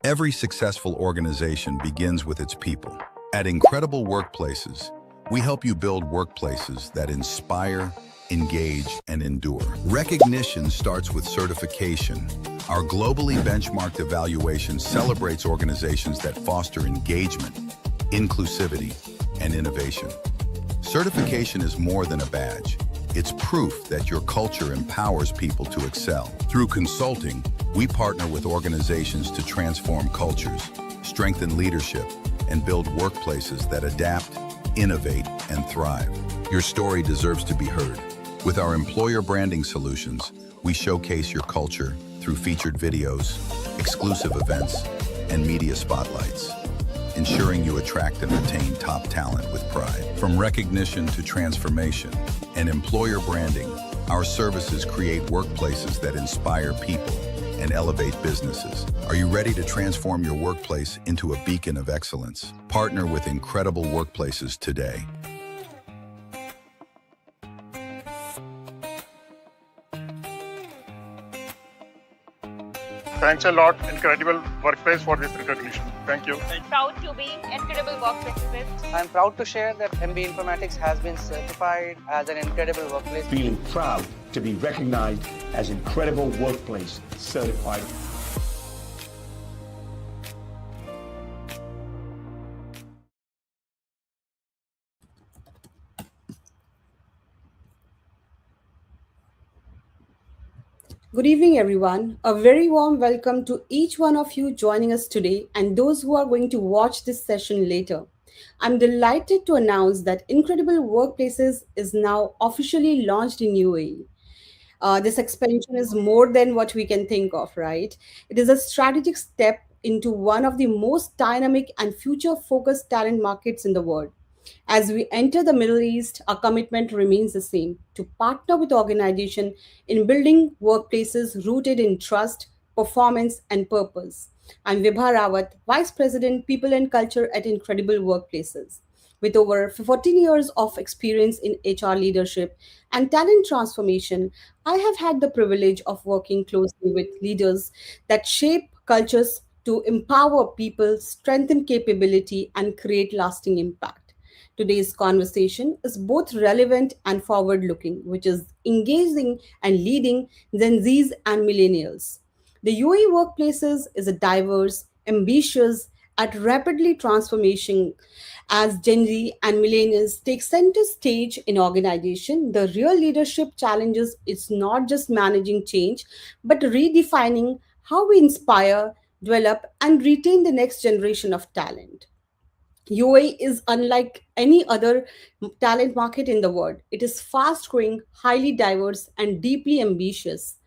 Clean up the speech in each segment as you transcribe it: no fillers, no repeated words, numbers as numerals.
Every successful organization begins with its people. At Incredible Workplaces, we help you build workplaces that inspire, engage, and endure. Recognition starts with certification. Our globally benchmarked evaluation celebrates organizations that foster engagement, inclusivity, and innovation. Certification is more than a badge. It's proof that your culture empowers people to excel. Through consulting, we partner with organizations to transform cultures, strengthen leadership, and build workplaces that adapt, innovate, and thrive. Your story deserves to be heard. With our employer branding solutions, we showcase your culture through featured videos, exclusive events, and media spotlights, ensuring you attract and retain top talent with pride. From recognition to transformation and employer branding, our services create workplaces that inspire people and elevate businesses. Are you ready to transform your workplace into a beacon of excellence? Partner with Incredible Workplaces today. Thanks a lot, Incredible Workplace, for this recognition. Thank you. Proud to be Incredible Workplaces. I'm proud to share that MB Informatics has been certified as an incredible workplace. Feeling proud to be recognized as Incredible Workplace Certified. Good evening, everyone. A very warm welcome to each one of you joining us today and those who are going to watch this session later. I'm delighted to announce that Incredible Workplaces is now officially launched in UAE. This expansion is more than what we can think of, right? It is a strategic step into one of the most dynamic and future focused talent markets in the world. As we enter the Middle East, our commitment remains the same to partner with organizations in building workplaces rooted in trust, performance, and purpose. I'm Vibha Rawat, Vice President, People and Culture at Incredible Workplaces. With over 14 years of experience in HR leadership and talent transformation, I have had the privilege of working closely with leaders that shape cultures to empower people, strengthen capability, and create lasting impact. Today's conversation is both relevant and forward looking, which is engaging and leading Gen Zs and millennials. The UAE workplaces is a diverse, ambitious, and rapidly transformation as Gen Z and millennials take center stage in organization. The real leadership challenges is not just managing change, but redefining how we inspire, develop, and retain the next generation of talent. UAE is unlike any other talent market in the world. It is fast growing, highly diverse, and deeply ambitious.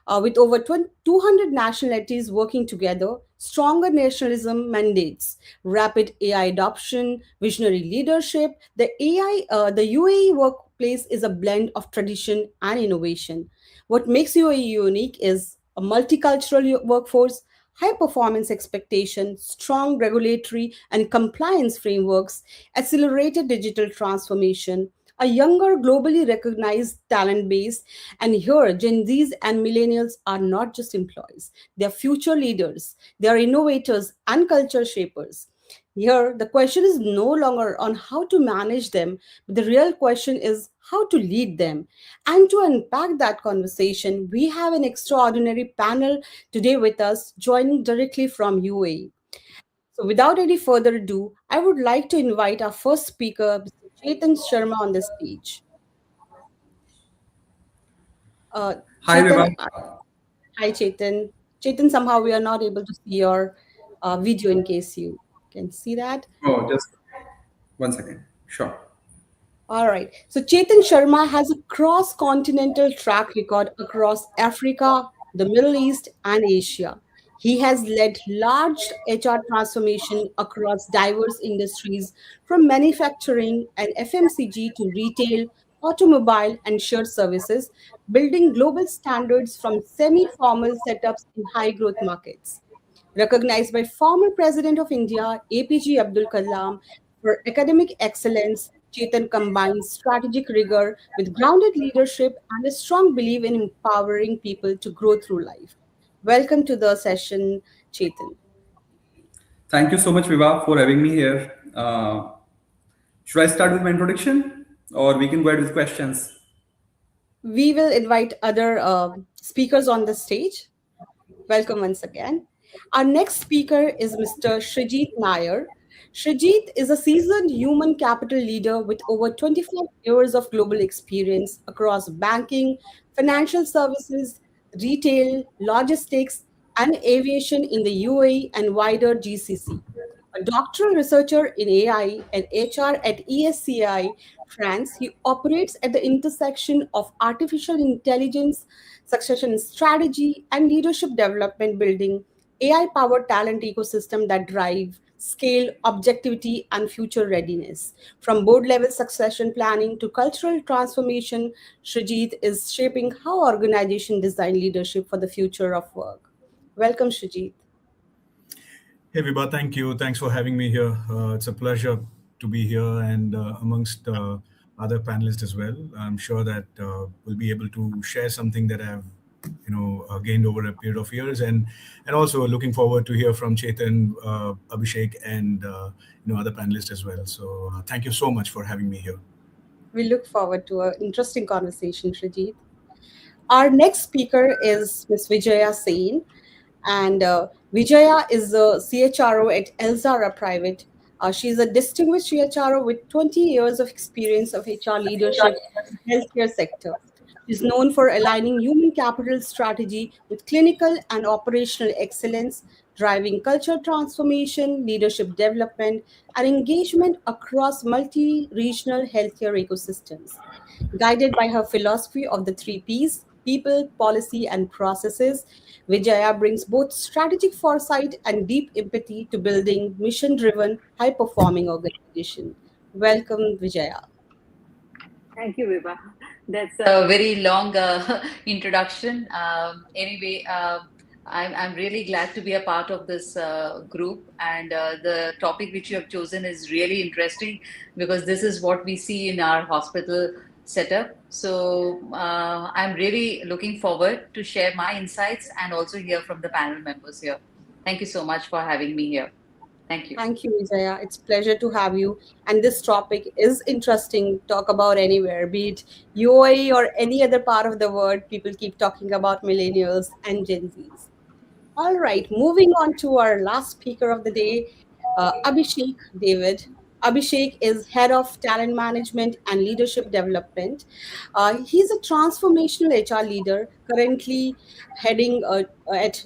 With over 200 nationalities working together, stronger nationalism mandates, rapid AI adoption, visionary leadership. The UAE workplace is a blend of tradition and innovation. What makes UAE unique is a multicultural workforce, high performance expectation, strong regulatory and compliance frameworks, accelerated digital transformation, a younger, globally recognized talent base. And here, Gen Zs and millennials are not just employees, they are future leaders, they are innovators and culture shapers. Here, the question is no longer on how to manage them, but the real question is how to lead them. And to unpack that conversation, we have an extraordinary panel today with us, joining directly from UAE. So, without any further ado, I would like to invite our first speaker, Mr. Chetan Sharma, on the stage. Hi, Chetan, Vivek. hi, Chetan. Chetan, somehow we are not able to see your video in case you can see that. Oh, just 1 second. Sure. All right. So Chetan Sharma has a cross-continental track record across Africa, the Middle East, and Asia. He has led large HR transformation across diverse industries from manufacturing and FMCG to retail, automobile, and shared services, building global standards from semi-formal setups in high-growth markets. Recognized by former President of India, APJ Abdul Kalam, for academic excellence, Chetan combines strategic rigor with grounded leadership and a strong belief in empowering people to grow through life. Welcome to the session, Chetan. Thank you so much, Viva, for having me here. Should I start with my introduction or we can go ahead with questions? We will invite other speakers on the stage. Welcome once again. Our next speaker is Mr. Srijit Nair. Srijit is a seasoned human capital leader with over 25 years of global experience across banking, financial services, retail, logistics, and aviation in the UAE and wider GCC. A doctoral researcher in AI and HR at ESCI France, he operates at the intersection of artificial intelligence, succession strategy, and leadership development, building AI-powered talent ecosystem that drive scale, objectivity, and future readiness. From board-level succession planning to cultural transformation, Srijit is shaping how organizations design leadership for the future of work. Welcome, Srijit. Hey, Vibha, thank you. Thanks for having me here. It's a pleasure to be here and amongst other panelists as well. I'm sure that we'll be able to share something that I've, gained over a period of years, and also looking forward to hear from Chetan, Abhishek, and other panelists as well. So thank you so much for having me here. We look forward to an interesting conversation, Srijit. Our next speaker is Ms. Vijaya Sain, and Vijaya is a CHRO at Elzara Private. She's a distinguished CHRO with 20 years of experience of HR leadership in the healthcare sector. She's known for aligning human capital strategy with clinical and operational excellence, driving culture transformation, leadership development, and engagement across multi-regional healthcare ecosystems. Guided by her philosophy of the three Ps, people, policy, and processes, Vijaya brings both strategic foresight and deep empathy to building mission-driven, high-performing organization. Welcome, Vijaya. Thank you, Viva. That's a very long introduction. Anyway, I'm really glad to be a part of this group, and the topic which you have chosen is really interesting because this is what we see in our hospital setup. So I'm really looking forward to share my insights and also hear from the panel members here. Thank you so much for having me here. Thank you. Thank you, Vijaya. It's a pleasure to have you. And this topic is interesting. Talk about anywhere, be it UAE or any other part of the world. People keep talking about millennials and Gen Zs. All right, moving on to our last speaker of the day, Abhishek David. Abhishek is head of talent management and leadership development. He's a transformational HR leader, currently heading at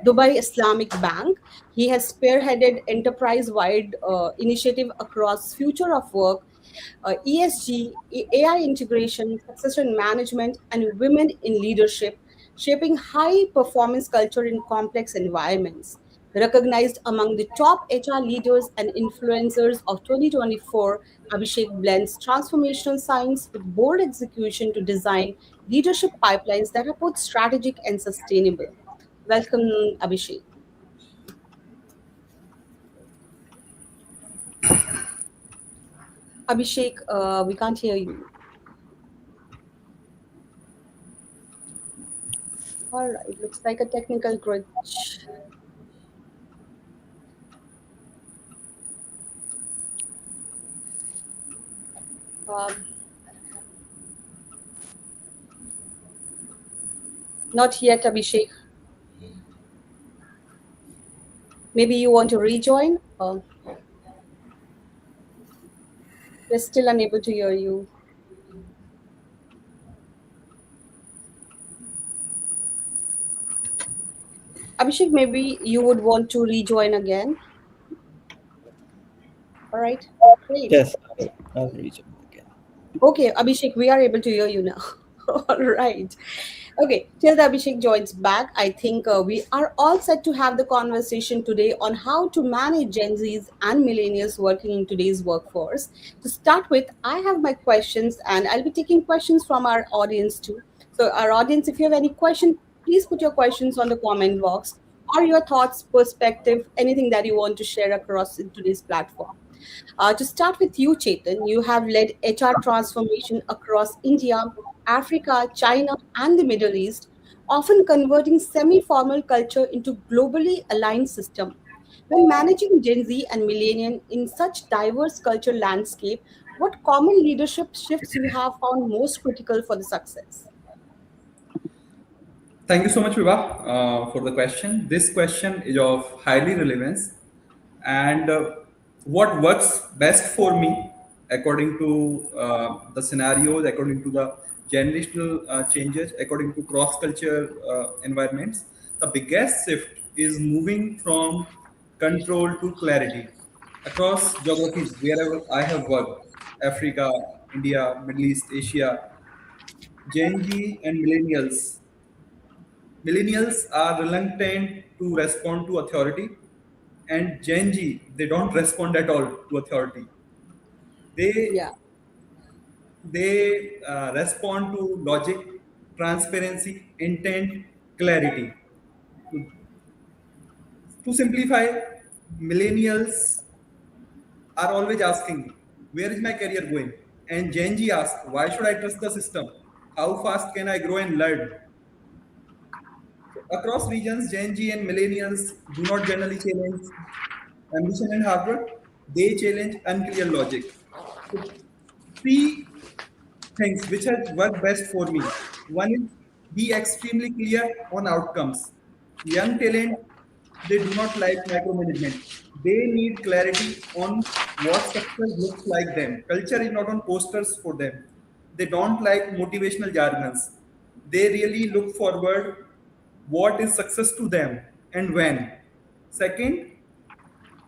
Dubai Islamic Bank. He has spearheaded enterprise-wide initiative across future of work, ESG, AI integration, succession management, and women in leadership, shaping high performance culture in complex environments. Recognized among the top HR leaders and influencers of 2024, Abhishek blends transformational science with bold execution to design leadership pipelines that are both strategic and sustainable. Welcome, Abhishek. Abhishek, we can't hear you. All right, looks like a technical glitch. Um, Not yet, Abhishek. Maybe you want to rejoin? We're still unable to hear you. Abhishek, maybe you would want to rejoin again. All right, great. Yes, I'll reach him again. Okay, Abhishek, we are able to hear you now. All right. Okay, till the Abhishek joins back, I think we are all set to have the conversation today on how to manage Gen Zs and millennials working in today's workforce. To start with, I have my questions and I'll be taking questions from our audience too. So, our audience, if you have any question, please put your questions on the comment box or your thoughts, perspective, anything that you want to share across in today's platform. To start with you, Chetan, you have led HR transformation across India, Africa, China, and the Middle East, often converting semi-formal culture into globally aligned system. When managing Gen Z and Millennial in such diverse cultural landscape, what common leadership shifts you have found most critical for the success? Thank you so much, Vibha, for the question. This question is of highly relevance, and what works best for me, according to the scenarios, according to the generational changes, according to cross-culture environments, the biggest shift is moving from control to clarity across geographies wherever I have worked: Africa, India, Middle East, Asia. Gen Z and millennials are reluctant to respond to authority, and Gen Z, they don't respond at all to authority. They Yeah. respond to logic, transparency, intent, clarity. To, to simplify, millennials are always asking, where is my career going? And Gen Z asks, why should I trust the system? How fast can I grow and learn? So across regions, Gen Z and millennials do not generally challenge ambition and hard work. They challenge unclear logic. So three things which has worked best for me. One is be extremely clear on outcomes. Young talent, they do not like micromanagement. They need clarity on what success looks like them. Culture is not on posters for them. They don't like motivational jargons. They really look forward what is success to them and when. Second,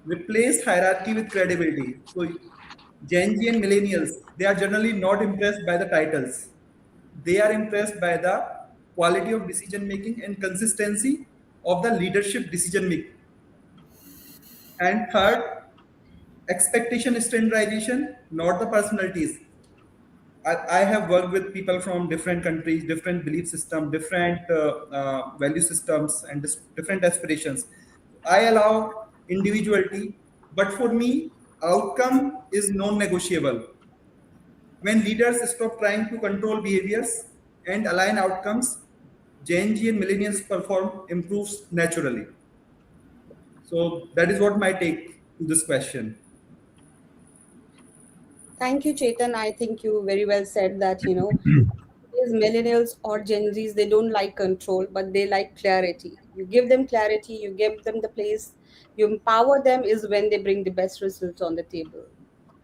replace hierarchy with credibility. So Gen Z and millennials, they are generally not impressed by the titles. They are impressed by the quality of decision making and consistency of the leadership decision making. And third, expectation standardization, not the personalities. I have worked with people from different countries, different belief system, different value systems, and different aspirations. I allow individuality, but for me, outcome is non-negotiable. When leaders stop trying to control behaviors and align outcomes, Gen Z and millennials perform improves naturally. So that is what my take to this question. Thank you, Chetan. I think you very well said that, these millennials or Gen Zs, they don't like control, but they like clarity. You give them clarity, you give them the place, you empower them is when they bring the best results on the table.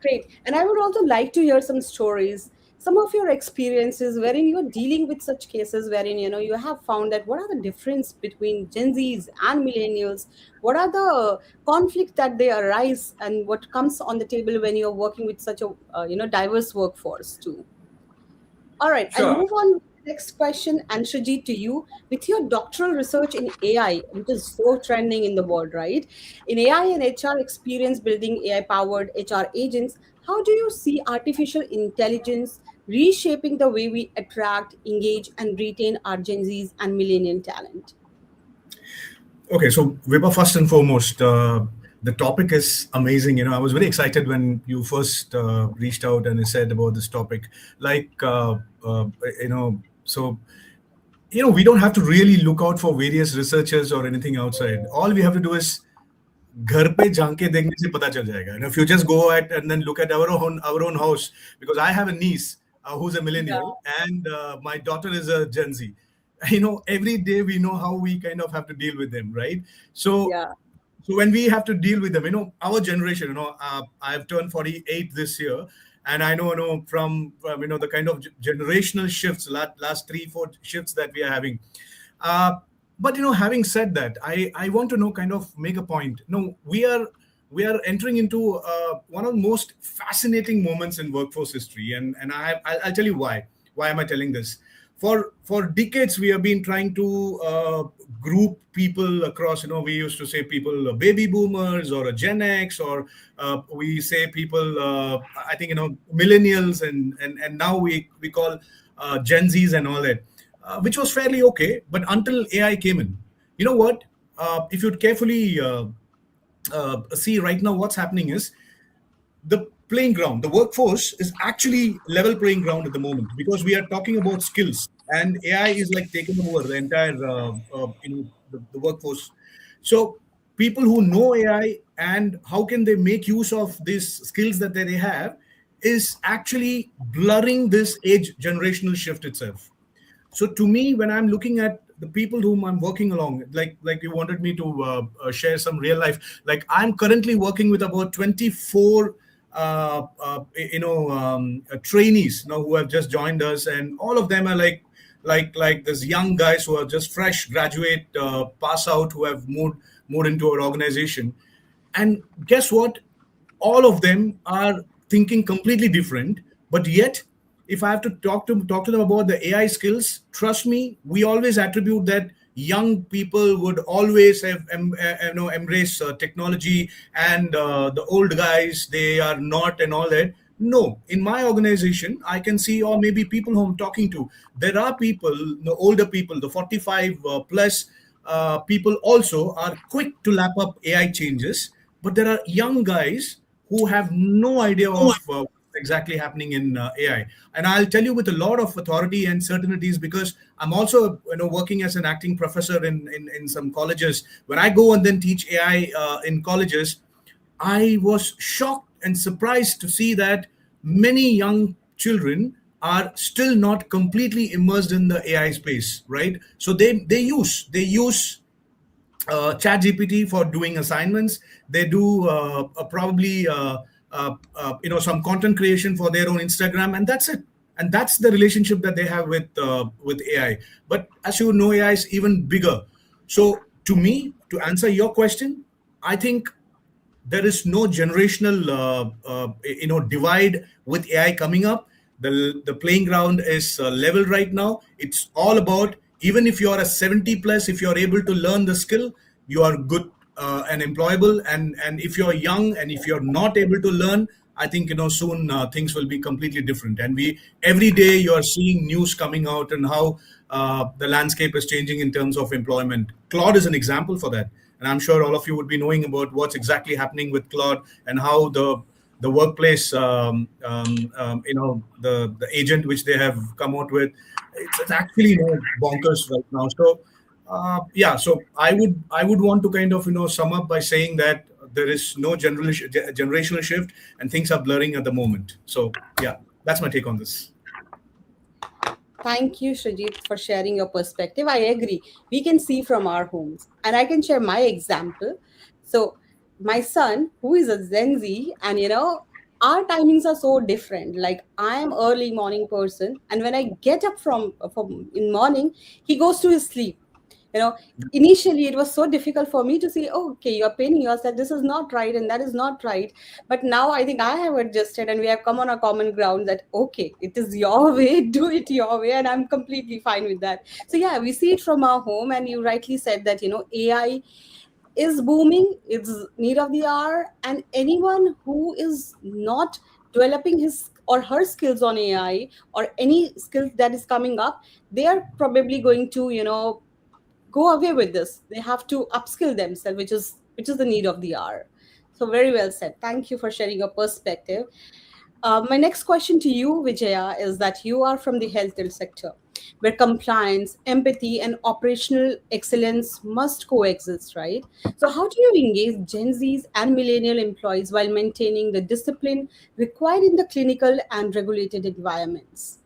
Great. And I would also like to hear some stories, some of your experiences wherein you're dealing with such cases wherein, you have found that what are the difference between Gen Zs and millennials? What are the conflicts that they arise and what comes on the table when you're working with such a, diverse workforce too? All right, I'll Sure. move on with the next question, Anshajit, to you. With your doctoral research in AI, which is so trending in the world, right? In AI and HR experience building AI powered HR agents, how do you see artificial intelligence reshaping the way we attract, engage, and retain our Gen Zs and millennial talent? Okay, so Vibha, first and foremost, the topic is amazing. I was very excited when you first reached out and you said about this topic. Like, so we don't have to really look out for various researchers or anything outside. All we have to do is घर पे झांके देखने से पता चल जाएगा. If you just go at and then look at our own house, because I have a niece who's a millennial and my daughter is a Gen Z. Every day we know how we kind of have to deal with them, right? So Yeah. so when we have to deal with them, our generation, I've turned 48 this year, and I know from the kind of generational shifts, last 3-4 shifts that we are having. But having said that, I want to kind of make a point. No, we are entering into one of the most fascinating moments in workforce history, and I'll tell you why. Why am I telling this? For decades we have been trying to group people across. We used to say people baby boomers or a Gen X, or we say people I think millennials, and now we call Gen Zs and all that, which was fairly okay. But until AI came in, you know what? If you'd carefully see right now, what's happening is the playing ground, the workforce is actually level playing ground at the moment, because we are talking about skills, and AI is like taking over the entire the workforce. So people who know AI and how can they make use of these skills that they have is actually blurring this age generational shift itself. So to me, when I'm looking at the people whom I'm working along, like you wanted me to share some real life, like I'm currently working with about 24 trainees now who have just joined us, and all of them are like these young guys who are just fresh graduate, pass out, who have moved into our organization. And guess what? All of them are thinking completely different, but yet if I have to talk to them about the AI skills, trust me, we always attribute that young people would always have embrace technology, and the old guys, they are not, and all that. No, in my organization, I can see, or maybe people who I'm talking to, there are people, the older people, the 45 plus people also are quick to lap up AI changes, but there are young guys who have no idea of what's exactly happening in AI. And I'll tell you with a lot of authority and certainties, because I'm also working as an acting professor in some colleges. When I go and then teach AI in colleges, I was shocked and surprised to see that many young children are still not completely immersed in the AI space, right? So they use ChatGPT for doing assignments. They do probably some content creation for their own Instagram, and that's it. And that's the relationship that they have with AI. But as you know, AI is even bigger. So to me, to answer your question, I think there is no generational divide with AI coming up. The playing ground is level right now. It's all about, even if you are a 70 plus, if you are able to learn the skill, you are good and employable. And if you're young and if you're not able to learn, I think soon things will be completely different. And we every day you are seeing news coming out and how the landscape is changing in terms of employment. Claude is an example for that, and I'm sure all of you would be knowing about what's exactly happening with Claude and how the workplace, the agent which they have come out with, it's actually bonkers right now. So so I would want to kind of sum up by saying that there is no generational shift, and things are blurring at the moment. So yeah, that's my take on this. Thank you, Shrijit, for sharing your perspective. I agree. We can see from our homes, and I can share my example. So, my son, who is a Gen Z, and our timings are so different. Like I am early morning person, and when I get up from in morning, he goes to his sleep. you know Initially it was so difficult for me to say, oh, okay, you're paining yourself, this is not right and that is not right. But now I think I have adjusted, and we have come on a common ground that, okay, it is your way, do it your way, and I'm completely fine with that. So yeah, we see it from our home, and you rightly said that AI is booming, it's need of the hour, and anyone who is not developing his or her skills on AI, or any skills that is coming up, they are probably going to go away with this. They have to upskill themselves, which is the need of the hour. So very well said. Thank you for sharing your perspective. My next question to you, Vijaya, is that you are from the healthcare sector, where compliance, empathy, and operational excellence must coexist, right? So, how do you engage Gen Zs and millennial employees while maintaining the discipline required in the clinical and regulated environments?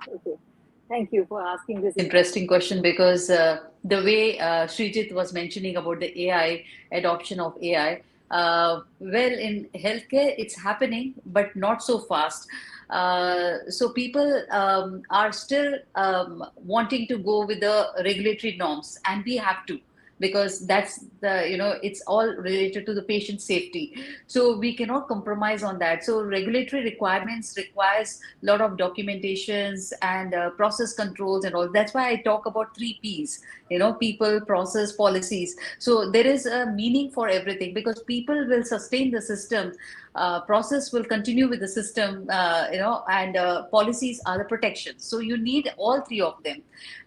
Okay. Thank you for asking this interesting question, because the way Srijit was mentioning about the AI, adoption of AI, well, in healthcare, it's happening, but not so fast. So people are still wanting to go with the regulatory norms, and we have to, because that's it's all related to the patient safety. So we cannot compromise on that. So regulatory requirements requires a lot of documentations and process controls and all. That's why I talk about 3 Ps, people, process, policies. So there is a meaning for everything, because people will sustain the system process will continue with the system, and policies are the protections. So you need all three of them.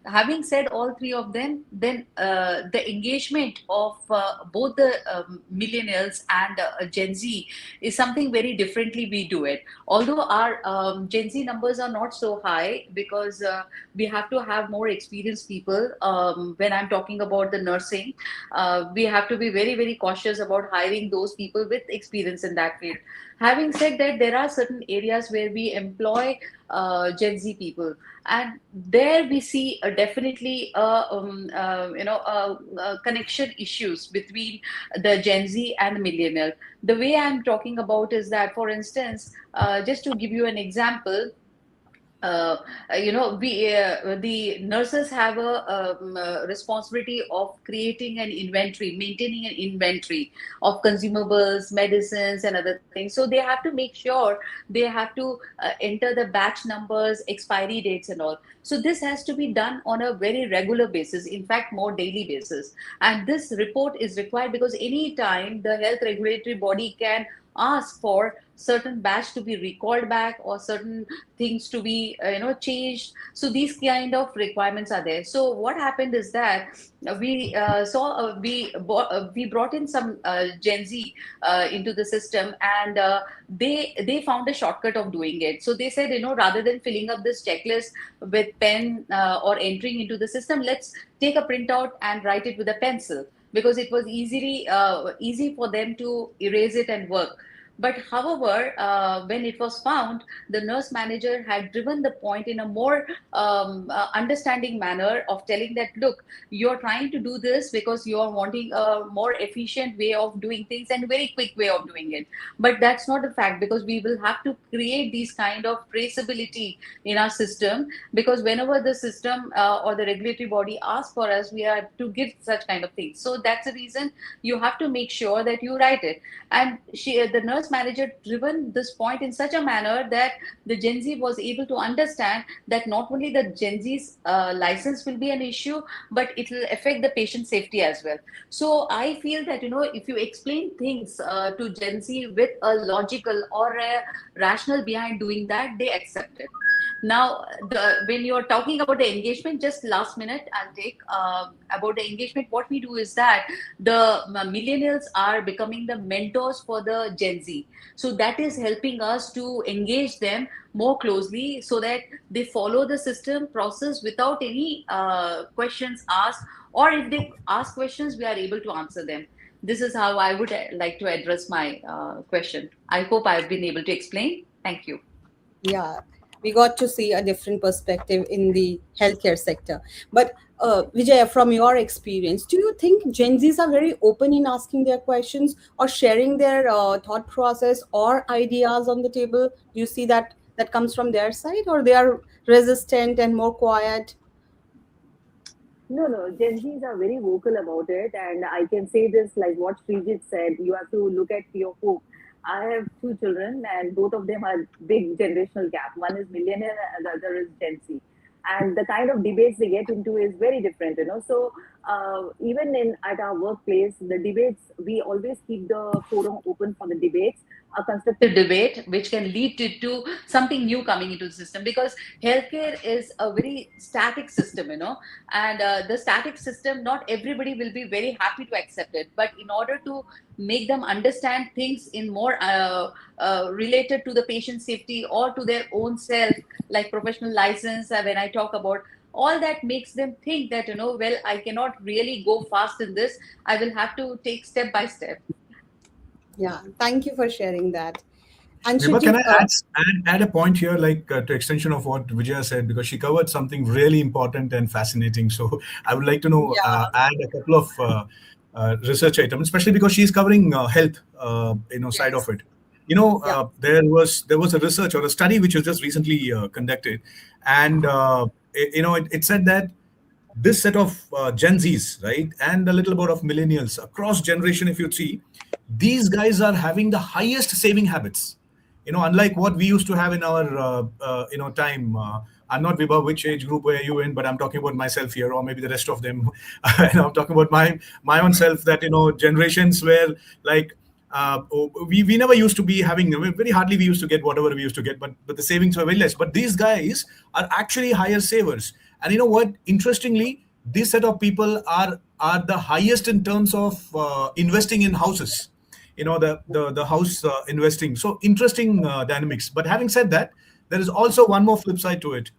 Having said all three of them, then the engagement of both the millennials and Gen Z is something very differently we do it. Although our Gen Z numbers are not so high, because we have to have more experienced people. When I'm talking about the nursing, we have to be very, very cautious about hiring those people with experience in that field. Having said that, there are certain areas where we employ Gen Z people, and there we see definitely connection issues between the Gen Z and the millennial. The way I'm talking about is that, for instance, just to give you an example, uh, the nurses have a responsibility of creating an inventory, maintaining an inventory of consumables, medicines, and other things. So they have to make sure they have to enter the batch numbers, expiry dates, and all. So this has to be done on a very regular basis, in fact, more daily basis. And this report is required because any time the health regulatory body can ask for certain batch to be recalled back, or certain things to be changed. So these kind of requirements are there. So what happened is that we brought in some Gen Z into the system, and they found a shortcut of doing it. So they said, rather than filling up this checklist with pen or entering into the system, let's take a printout and write it with a pencil, because it was easy for them to erase it and work. But however, when it was found, the nurse manager had driven the point in a more understanding manner of telling that, look, you're trying to do this because you're wanting a more efficient way of doing things and very quick way of doing it. But that's not a fact, because we will have to create these kind of traceability in our system, because whenever the system or the regulatory body asks for us, we have to give such kind of things. So that's the reason you have to make sure that you write it. And the nurse manager driven this point in such a manner that the Gen Z was able to understand that not only the Gen Z's license will be an issue, but it will affect the patient safety as well. So I feel that, if you explain things to Gen Z with a logical or a rational behind doing that, they accept it. Now, when you're talking about the engagement, just last minute, I'll take about the engagement. What we do is that the millennials are becoming the mentors for the Gen Z. So that is helping us to engage them more closely, so that they follow the system process without any questions asked, or if they ask questions, we are able to answer them. This is how I would like to address my question. I hope I've been able to explain. Thank you. Yeah, we got to see a different perspective in the healthcare sector. But Vijaya, from your experience, do you think Gen Zs are very open in asking their questions or sharing their thought process or ideas on the table? Do you see that comes from their side, or they are resistant and more quiet? No, no, Gen Zs are very vocal about it, and I can say this like what Srijit said. You have to look at your hope. I have two children, and both of them are big generational gap. One is millennial, and the other is Gen Z. And the kind of debates they get into is very different. So even in at our workplace, the debates, we always keep the forum open for the debates. A constructive debate which can lead to something new coming into the system, because healthcare is a very static system, and the static system, not everybody will be very happy to accept it, but in order to make them understand things in more related to the patient safety or to their own self, like professional license, when I talk about all that, makes them think that, well, I cannot really go fast in this, I will have to take step by step. Yeah, thank you for sharing that. And Vibha, can I add a point here, like to extension of what Vijaya said, because she covered something really important and fascinating. So I would like to know, add a couple of research items, especially because she's covering health, side of it. There was a research or a study which was just recently conducted, and it said that this set of Gen Zs, right, and a little bit of millennials across generation, if you see, these guys are having the highest saving habits. Unlike what we used to have in our time. I'm not Vibha which age group were you in, but I'm talking about myself here, or maybe the rest of them. I'm talking about my own self. That generations where like we never used to be having, very hardly we used to get whatever we used to get, but the savings were very less. But these guys are actually higher savers. And you know what? Interestingly, this set of people are the highest in terms of investing in houses. The house investing. So interesting dynamics. But having said that, there is also one more flip side to it.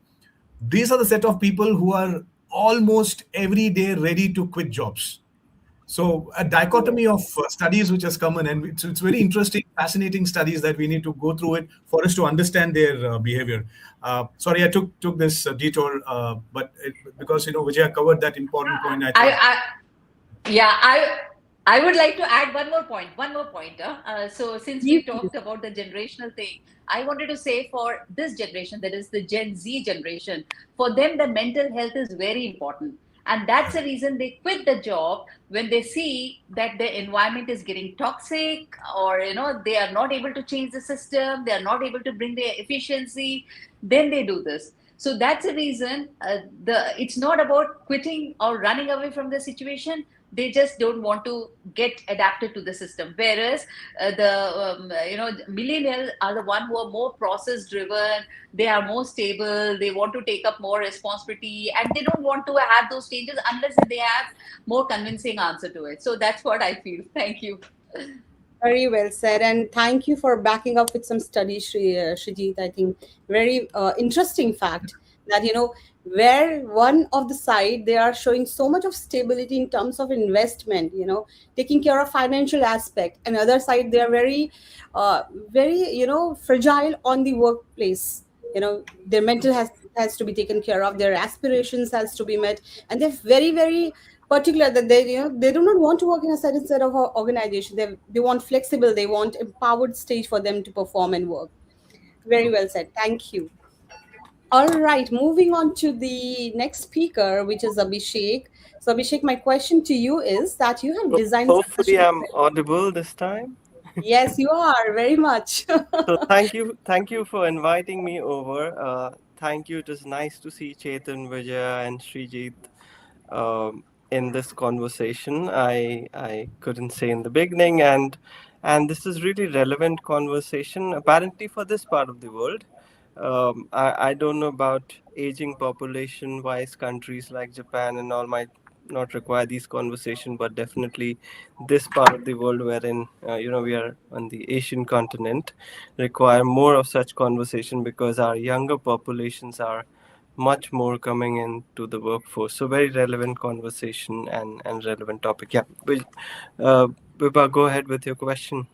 These are the set of people who are almost every day ready to quit jobs. So a dichotomy of studies which has come in, and it's very interesting, fascinating studies that we need to go through it for us to understand their behavior. Sorry, I took this detour, but because Vijaya covered that important point, I thought. Yeah, I would like to add one more point. One more point. So since we talked about the generational thing, I wanted to say for this generation, that is the Gen Z generation, for them the mental health is very important. And that's the reason they quit the job when they see that the environment is getting toxic, or they are not able to change the system, they are not able to bring their efficiency. Then they do this. So that's the reason it's not about quitting or running away from the situation. They just don't want to get adapted to the system. Whereas the millennials are the one who are more process driven. They are more stable. They want to take up more responsibility, and they don't want to have those changes unless they have more convincing answer to it. So that's what I feel. Thank you. Very well said, and thank you for backing up with some studies, Shrijit. I think very interesting fact that where one of the side they are showing so much of stability in terms of investment, taking care of financial aspect, and other side they are very fragile on the workplace. Their mental has to be taken care of, their aspirations has to be met, and they're very very particular that they do not want to work in a certain set of organization. They want flexible, they want empowered stage for them to perform and work. Very well said, thank you. All right, moving on to the next speaker, which is Abhishek. So Abhishek, my question to you is that you have designed Hopefully, I'm audible this time. Yes, you are very much. So thank you for inviting me over. Thank you. It is nice to see Chetan, Vijaya, and Srijit in this conversation. I couldn't say in the beginning, and this is really relevant conversation apparently for this part of the world. I don't know about aging population wise countries like Japan and all might not require these conversation, but definitely this part of the world wherein we are on the Asian continent require more of such conversation because our younger populations are much more coming into the workforce. So very relevant conversation and relevant topic. Yeah, Vibha, go ahead with your question.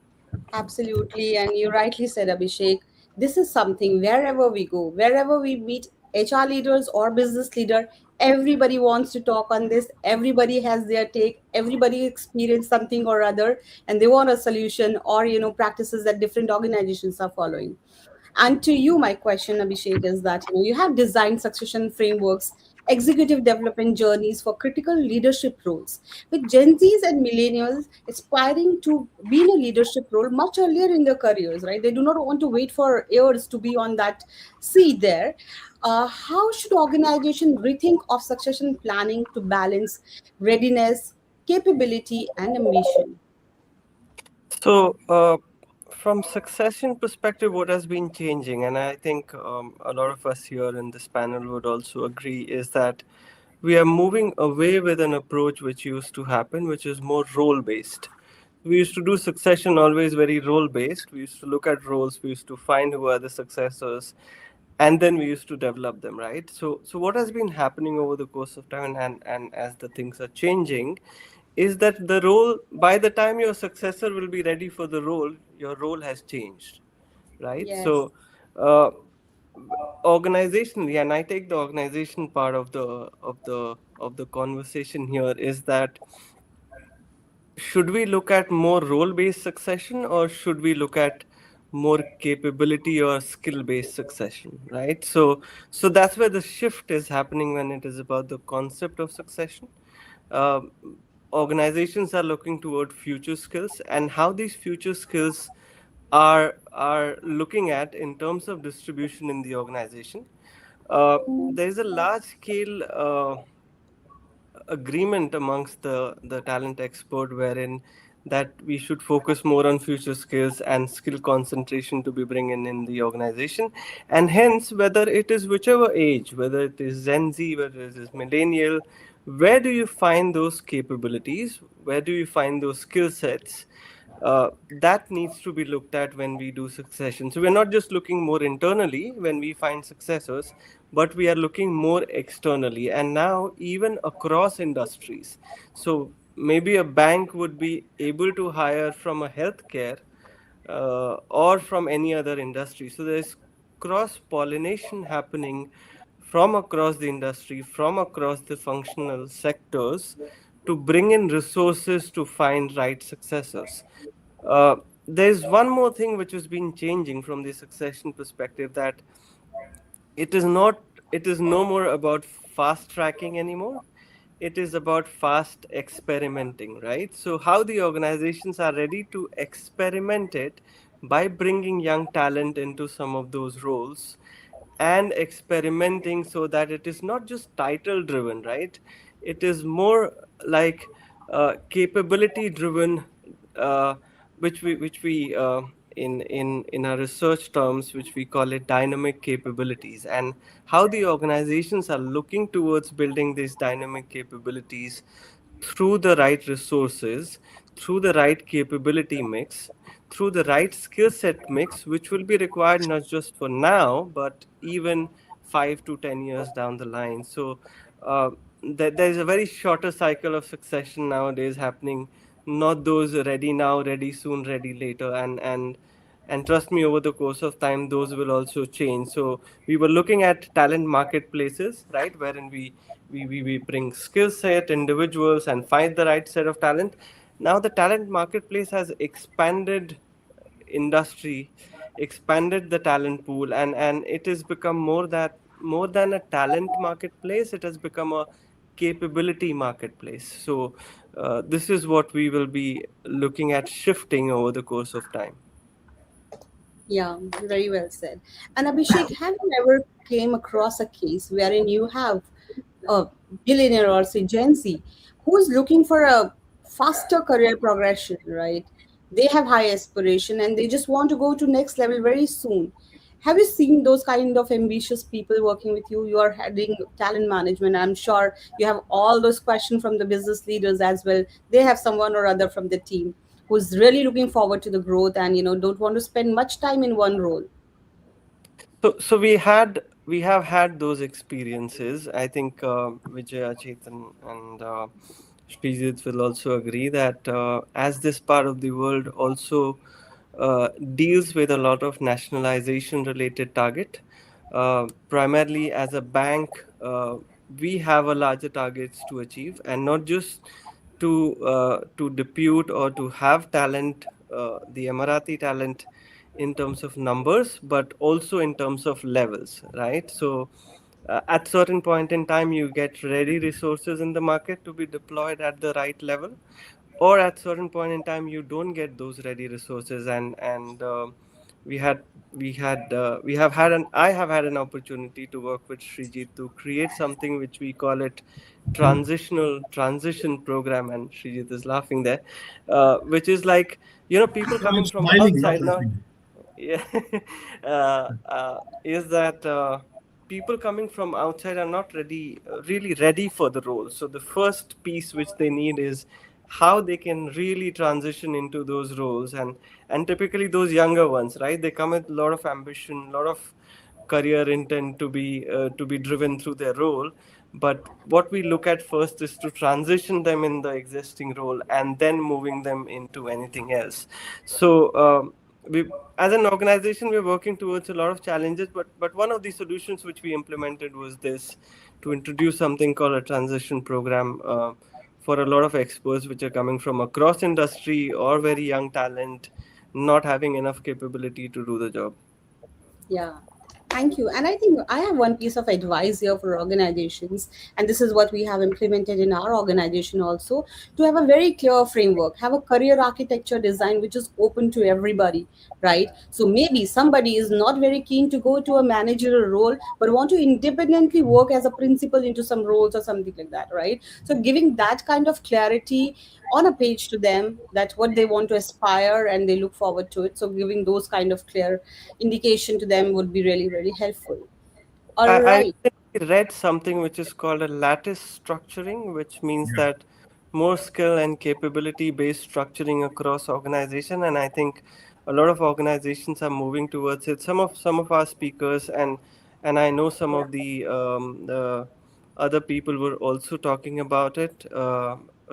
Absolutely. And you rightly said, Abhishek, this is something wherever we go, wherever we meet HR leaders or business leader, everybody wants to talk on this. Everybody has their take. Everybody experienced something or other, and they want a solution or, practices that different organizations are following. And to you, my question, Abhishek, is that you have designed succession frameworks, executive development journeys for critical leadership roles, with Gen Zs and millennials aspiring to be in a leadership role much earlier in their careers, right? They do not want to wait for years to be on that seat there. How should organization rethink of succession planning to balance readiness, capability, and ambition? So, from succession perspective, what has been changing, and I think a lot of us here in this panel would also agree, is that we are moving away with an approach which used to happen, which is more role based. We used to do succession always very role based. We used to look at roles, we used to find who are the successors, and then we used to develop them, right? So what has been happening over the course of time, and as the things are changing, is that the role, by the time your successor will be ready for the role, your role has changed, right? Yes. So organizationally, and I take the organization part of the conversation here, is that should we look at more role based succession, or should we look at more capability or skill based succession, right? So that's where the shift is happening when it is about the concept of succession. um, Organizations are looking toward future skills, and how these future skills are looking at in terms of distribution in the organization. There is a large scale agreement amongst the talent expert wherein that we should focus more on future skills and skill concentration to be bringing in the organization. And hence, whether it is whichever age, whether it is Gen Z, whether it is millennial, where do you find those capabilities? Where do you find those skill sets? That needs to be looked at when we do succession. So we're not just looking more internally when we find successors, but we are looking more externally, and now even across industries. So maybe a bank would be able to hire from a healthcare or from any other industry. So there's cross pollination happening from across the industry, from across the functional sectors, to bring in resources to find right successors. There's one more thing which has been changing from the succession perspective, that it is not it is no more about fast tracking anymore. It is about fast experimenting, right? So how the organizations are ready to experiment it by bringing young talent into some of those roles and experimenting, so that it is not just title driven, right? It is more like capability driven, uh, which we in our research terms, which we call it dynamic capabilities, and how the organizations are looking towards building these dynamic capabilities through the right resources, through the right capability mix, through the right skill set mix, which will be required not just for now, but even 5 to 10 years down the line. So there's a very shorter cycle of succession nowadays happening, not those ready now, ready soon, ready later, and trust me, over the course of time, those will also change. So we were looking at talent marketplaces, right, wherein we bring skill set individuals and find the right set of talent. Now the talent marketplace has expanded industry, expanded the talent pool, and it has become more than a talent marketplace. It has become a capability marketplace. So this is what we will be looking at shifting over the course of time. Yeah, very well said. And Abhishek, have you ever came across a case wherein you have a billionaire or say Gen Z who is looking for a faster career progression, right? They have high aspiration and they just want to go to next level very soon. Have you seen those kind of ambitious people working with you? You are heading talent management. I'm sure you have all those questions from the business leaders as well. They have someone or other from the team who's really looking forward to the growth and don't want to spend much time in one role. So we have had those experiences. I think Vijaya, Chetan, and Srijit will also agree that as this part of the world also deals with a lot of nationalization related target, primarily as a bank, we have a larger targets to achieve, and not just to depute or to have talent, the Emirati talent, in terms of numbers, but also in terms of levels, right? So at certain point in time, you get ready resources in the market to be deployed at the right level, or at certain point in time, you don't get those ready resources. And we had we have had an I have had an opportunity to work with Srijit to create something which we call it transition program, and Srijit is laughing there, which is like, people I'm coming from smiling, not outside now. laughing. Yeah. Is that people coming from outside are not really ready for the role. So the first piece which they need is how they can really transition into those roles, and typically those younger ones, right? They come with a lot of ambition, a lot of career intent to be driven through their role. But what we look at first is to transition them in the existing role and then moving them into anything else. So we, as an organization, we're working towards a lot of challenges, but one of the solutions which we implemented was this, to introduce something called a transition program for a lot of experts which are coming from across industry or very young talent, not having enough capability to do the job. Yeah. Thank you. And I think I have one piece of advice here for organizations, and this is what we have implemented in our organization also, to have a very clear framework, have a career architecture design which is open to everybody, right? So maybe somebody is not very keen to go to a managerial role, but want to independently work as a principal into some roles or something like that, right? So giving that kind of clarity on a page to them, that what they want to aspire and they look forward to it, so giving those kind of clear indication to them would be really really helpful. All I right. recently read something which is called a lattice structuring, which means Yeah. that more skill and capability based structuring across organization, and I think a lot of organizations are moving towards it. Some of our speakers and I know some of the other people were also talking about it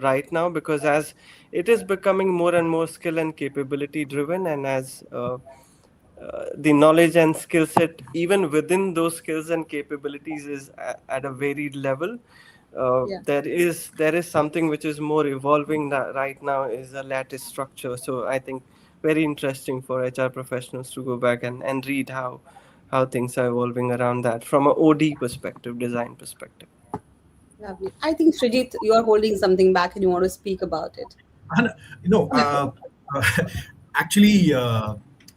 right now, because as it is becoming more and more skill and capability driven, and as the knowledge and skill set even within those skills and capabilities is at a varied level. Yeah. There is something which is more evolving right now is a lattice structure. So I think very interesting for HR professionals to go back and read how things are evolving around that from a OD perspective, design perspective. Lovely. I think Srijit, you are holding something back and you want to speak about it. And, you know, uh, actually,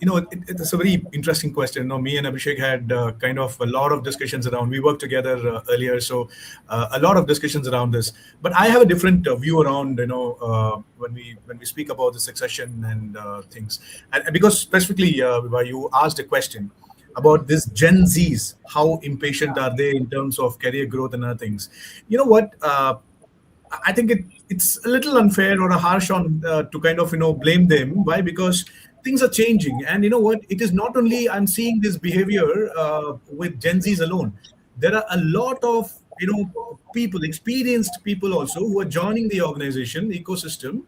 it's a very interesting question. Me and Abhishek had kind of a lot of discussions around. We worked together earlier, so a lot of discussions around this. But I have a different view around, when we speak about the succession and things, and because specifically, where you asked a question about this Gen Zs, how impatient are they in terms of career growth and other things? You know what? I think it's a little unfair or a harsh on to kind of blame them. Why? Because things are changing, and you know what? It is not only I'm seeing this behavior with Gen Zs alone. There are a lot of people, experienced people also who are joining the organization ecosystem.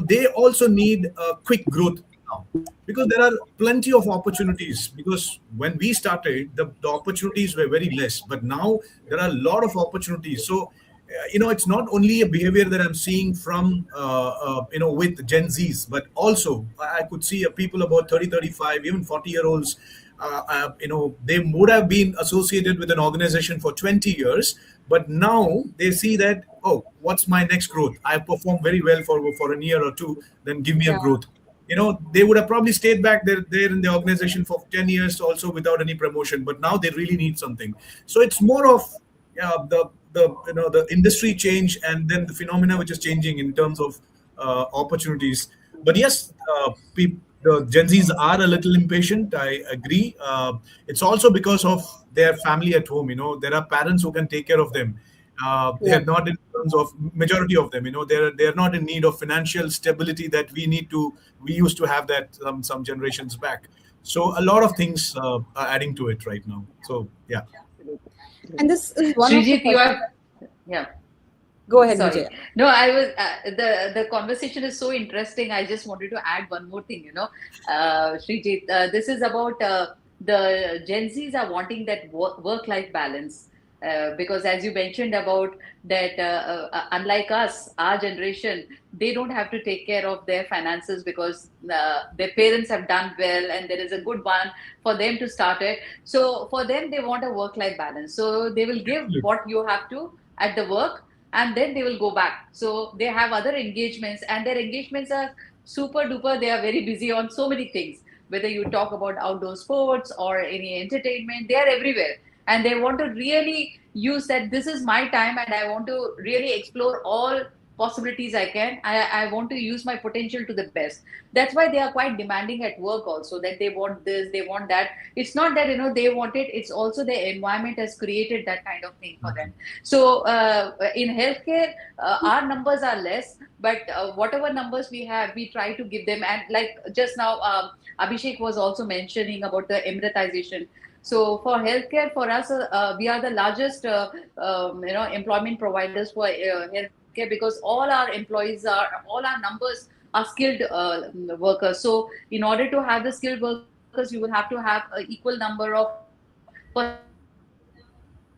They also need quick growth now because there are plenty of opportunities. Because when we started, the opportunities were very less, but now there are a lot of opportunities. So it's not only a behavior that I'm seeing from with Gen Zs, but also I could see people about 30, 35, even 40-year-olds. They would have been associated with an organization for 20 years, but now they see that, oh, what's my next growth? I performed very well for a year or two, then give me a Yeah. growth. They would have probably stayed back there in the organization for 10 years also without any promotion, but now they really need something. So it's more of the industry change, and then the phenomena which is changing in terms of opportunities. But yes, the Gen Zs are a little impatient. I agree. It's also because of their family at home. There are parents who can take care of them. They Yeah. are not in terms of majority of them. They're not in need of financial stability that we used to have that some generations back. So a lot of things are adding to it right now. So yeah. And this is one of the Srijit, you questions. are, yeah. Go ahead, Sorry. Vijay. No, I was the conversation is so interesting. I just wanted to add one more thing. Srijit, this is about the Gen Zs are wanting that work-life balance. Because as you mentioned about that, unlike us, our generation, they don't have to take care of their finances because their parents have done well and there is a good one for them to start it. So for them, they want a work-life balance. So they will give what you have to at the work, and then they will go back. So they have other engagements, and their engagements are super duper. They are very busy on so many things. Whether you talk about outdoor sports or any entertainment, they are everywhere. And they want to really use that this is my time and I want to really explore all possibilities I can. I want to use my potential to the best. That's why they are quite demanding at work also, that they want this, they want that. It's not that they want it, it's also the environment has created that kind of thing for them. So in healthcare, our numbers are less, but whatever numbers we have, we try to give them. And like just now, Abhishek was also mentioning about the emiratisation. So for healthcare, for us, we are the largest, employment providers for healthcare, because all our numbers are skilled workers. So in order to have the skilled workers, you will have to have an equal number of percentage of skilled workers.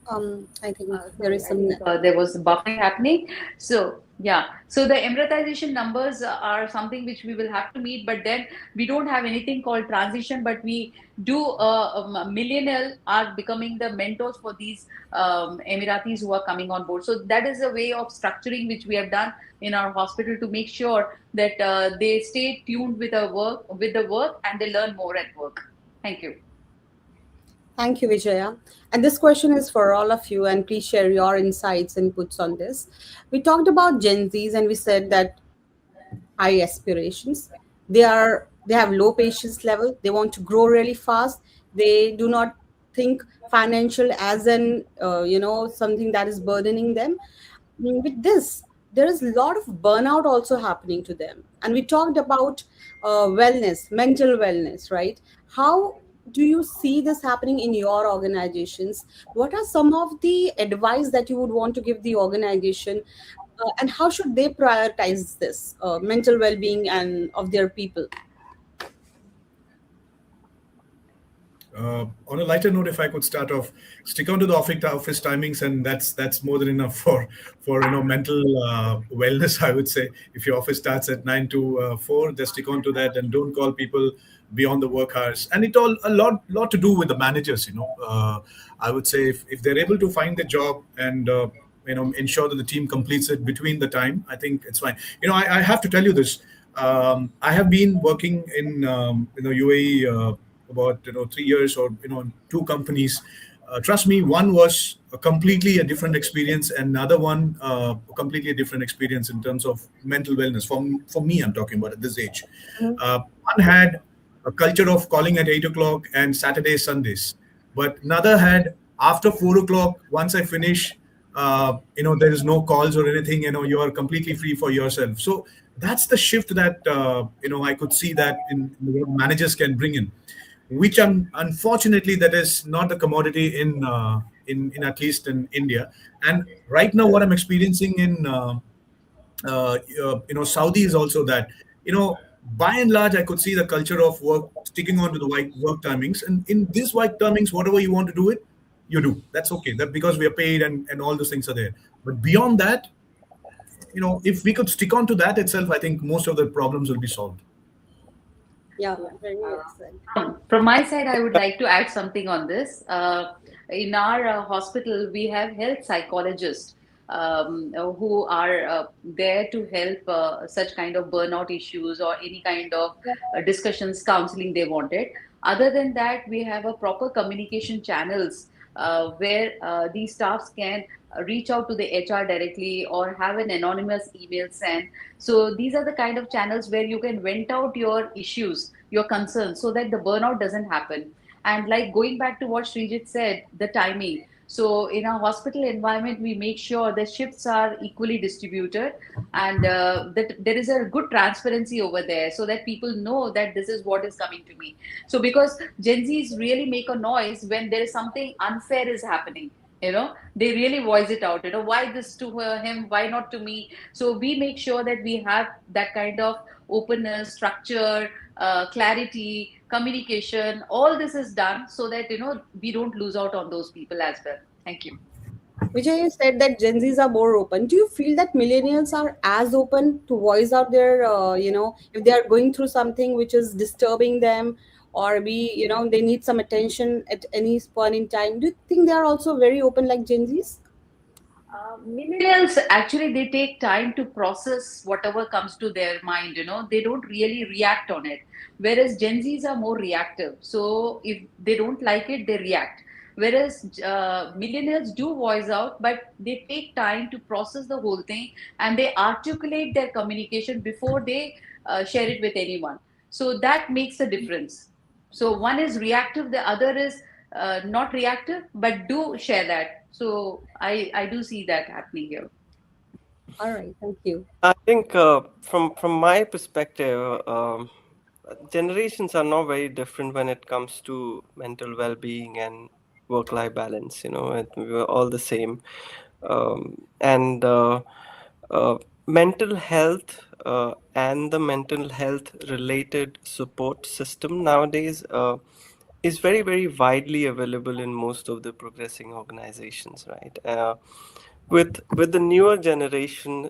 So that is why we are I think there sorry, is I some. think there was buffering happening. So Yeah, so the emiratization numbers are something which we will have to meet, but then we don't have anything called transition, but we do. Millennial are becoming the mentors for these Emiratis who are coming on board. So that is a way of structuring which we have done in our hospital to make sure that they stay tuned with the work, and they learn more at work. Thank you. Thank you, Vijaya. And this question is for all of you, and please share your insights, inputs on this. We talked about Gen Zs, and we said that high aspirations. They have low patience level. They want to grow really fast. They do not think financial as an something that is burdening them. With this, there is a lot of burnout also happening to them. And we talked about wellness, mental wellness, right? How do you see this happening in your organizations? What are some of the advice that you would want to give the organization, and how should they prioritize this mental well-being and of their people? On a lighter note, if I could start off, stick on to the office timings, and that's more than enough for mental wellness. I would say if your office starts at 9 to 4, just stick on to that, and don't call people beyond the work hours. And it all a lot to do with the managers. I would say if they're able to find the job and ensure that the team completes it between the time, I think it's fine. I have to tell you this. I have been working in UAE. About 3 years, or two companies. Trust me, one was completely a different experience, and another one completely a different experience in terms of mental wellness. For me, I'm talking about at this age. One had a culture of calling at 8 o'clock and Saturdays, Sundays, but another had after 4 o'clock. Once I finish, there is no calls or anything. You are completely free for yourself. So that's the shift that I could see that in what managers can bring in, which unfortunately that is not a commodity in at least in India. And right now, what I'm experiencing in Saudi is also that by and large, I could see the culture of work sticking on to the work timings, and in these work timings, whatever you want to do it, you do. That's okay. That because we are paid and all those things are there. But beyond that, if we could stick on to that itself, I think most of the problems will be solved. Yeah, very well said. From my side, I would like to add something on this. In our hospital, we have health psychologists who are there to help such kind of burnout issues or any kind of discussions, counseling they wanted. Other than that, we have a proper communication channels where these staffs can reach out to the HR directly or have an anonymous email sent. So these are the kind of channels where you can vent out your issues, your concerns, so that the burnout doesn't happen. And like going back to what Srijit said, the timing. So in a hospital environment, we make sure the shifts are equally distributed, and that there is a good transparency over there, so that people know that this is what is coming to me. So because Gen Zs really make a noise when there is something unfair is happening. They really voice it out. Why this to him? Why not to me? So we make sure that we have that kind of openness, structure, clarity, communication. All this is done so that we don't lose out on those people as well. Thank you. Vijay said that Gen Zs are more open. Do you feel that millennials are as open to voice out their, if they are going through something which is disturbing them, or they need some attention at any point in time? Do you think they are also very open like Gen Zs? Millennials actually, they take time to process whatever comes to their mind. They don't really react on it, whereas Gen Z's are more reactive. So if they don't like it, they react, whereas millennials do voice out, but they take time to process the whole thing, and they articulate their communication before they share it with anyone. So that makes a difference. So one is reactive, the other is not reactive, but do share that. So I do see that happening here. All right, thank you. I think from my perspective, generations are not very different when it comes to mental well-being and work-life balance. We're all the same, and mental health and the mental health related support system nowadays is very, very widely available in most of the progressing organizations, right? With the newer generation,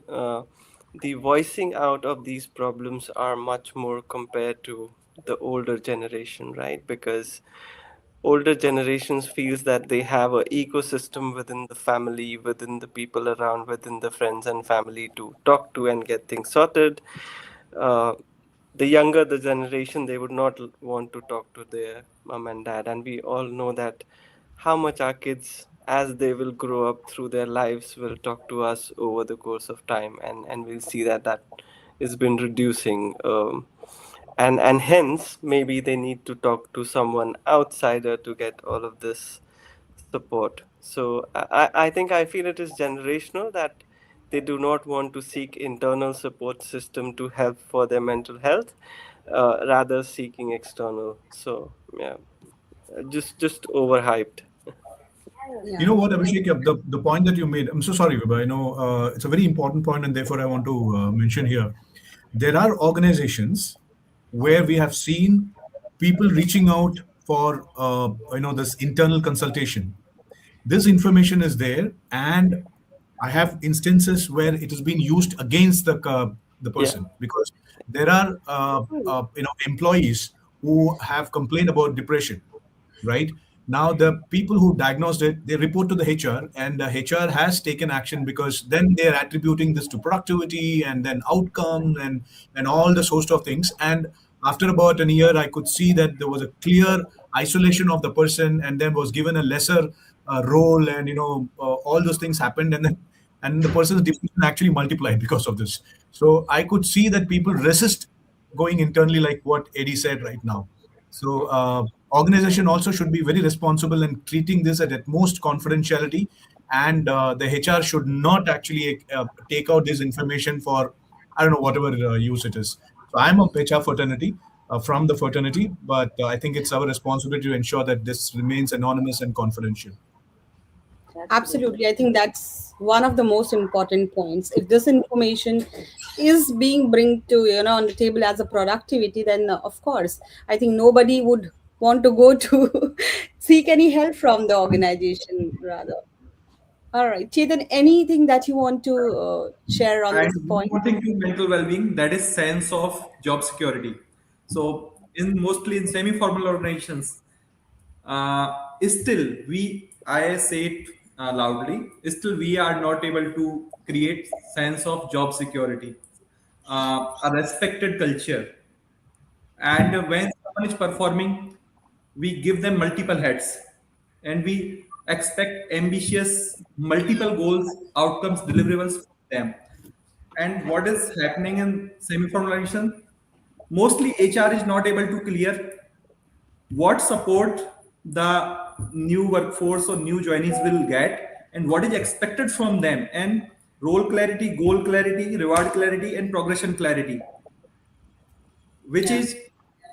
the voicing out of these problems are much more compared to the older generation, right? Because older generations feels that they have a ecosystem within the family, within the people around, within the friends and family to talk to and get things sorted. uh, the younger the generation, they would not want to talk to their mom and dad, and we all know that how much our kids, as they will grow up through their lives, will talk to us over the course of time, and we'll see that that has been reducing, and hence maybe they need to talk to someone outsider to get all of this support. So I think I feel it is generational that they do not want to seek internal support system to help for their mental health, rather seeking external. So yeah, just overhyped. You know what, Abhishek, the point that you made, I'm so sorry, Vibha. I know it's a very important point, and therefore I want to mention here. There are organizations where we have seen people reaching out for this internal consultation. This information is there, and I have instances where it has been used against the Yeah. person, because there are employees who have complained about depression, right? Now the people who diagnosed it, they report to the HR, and the HR has taken action, because then they're attributing this to productivity and then outcome and all this host of things. And after about a year, I could see that there was a clear isolation of the person, and then was given a lesser role, and all those things happened, and the person's depression actually multiplied because of this. So I could see that people resist going internally, like what Eddie said right now. So organization also should be very responsible in treating this at most confidentiality, and the HR should not actually take out this information for, I don't know, whatever use it is. So I'm a HR fraternity, from the fraternity, but I think it's our responsibility to ensure that this remains anonymous and confidential. Absolutely. Absolutely. I think that's one of the most important points. If this information is being bring to, on the table as a productivity, then of course, I think nobody would want to go to seek any help from the organization rather. All right. Chetan, anything that you want to share on And this one point? more thing to mental well-being, that is sense of job security. So in mostly in semi-formal organizations, still I say it loudly, still we are not able to create sense of job security, a respected culture. And when someone is performing, we give them multiple heads, and we expect ambitious, multiple goals, outcomes, deliverables from them. And what is happening in semi-formalization? Mostly HR is not able to clear what support the new workforce or new joinees will get, and what is expected from them, and role clarity, goal clarity, reward clarity, and progression clarity, which Yeah. is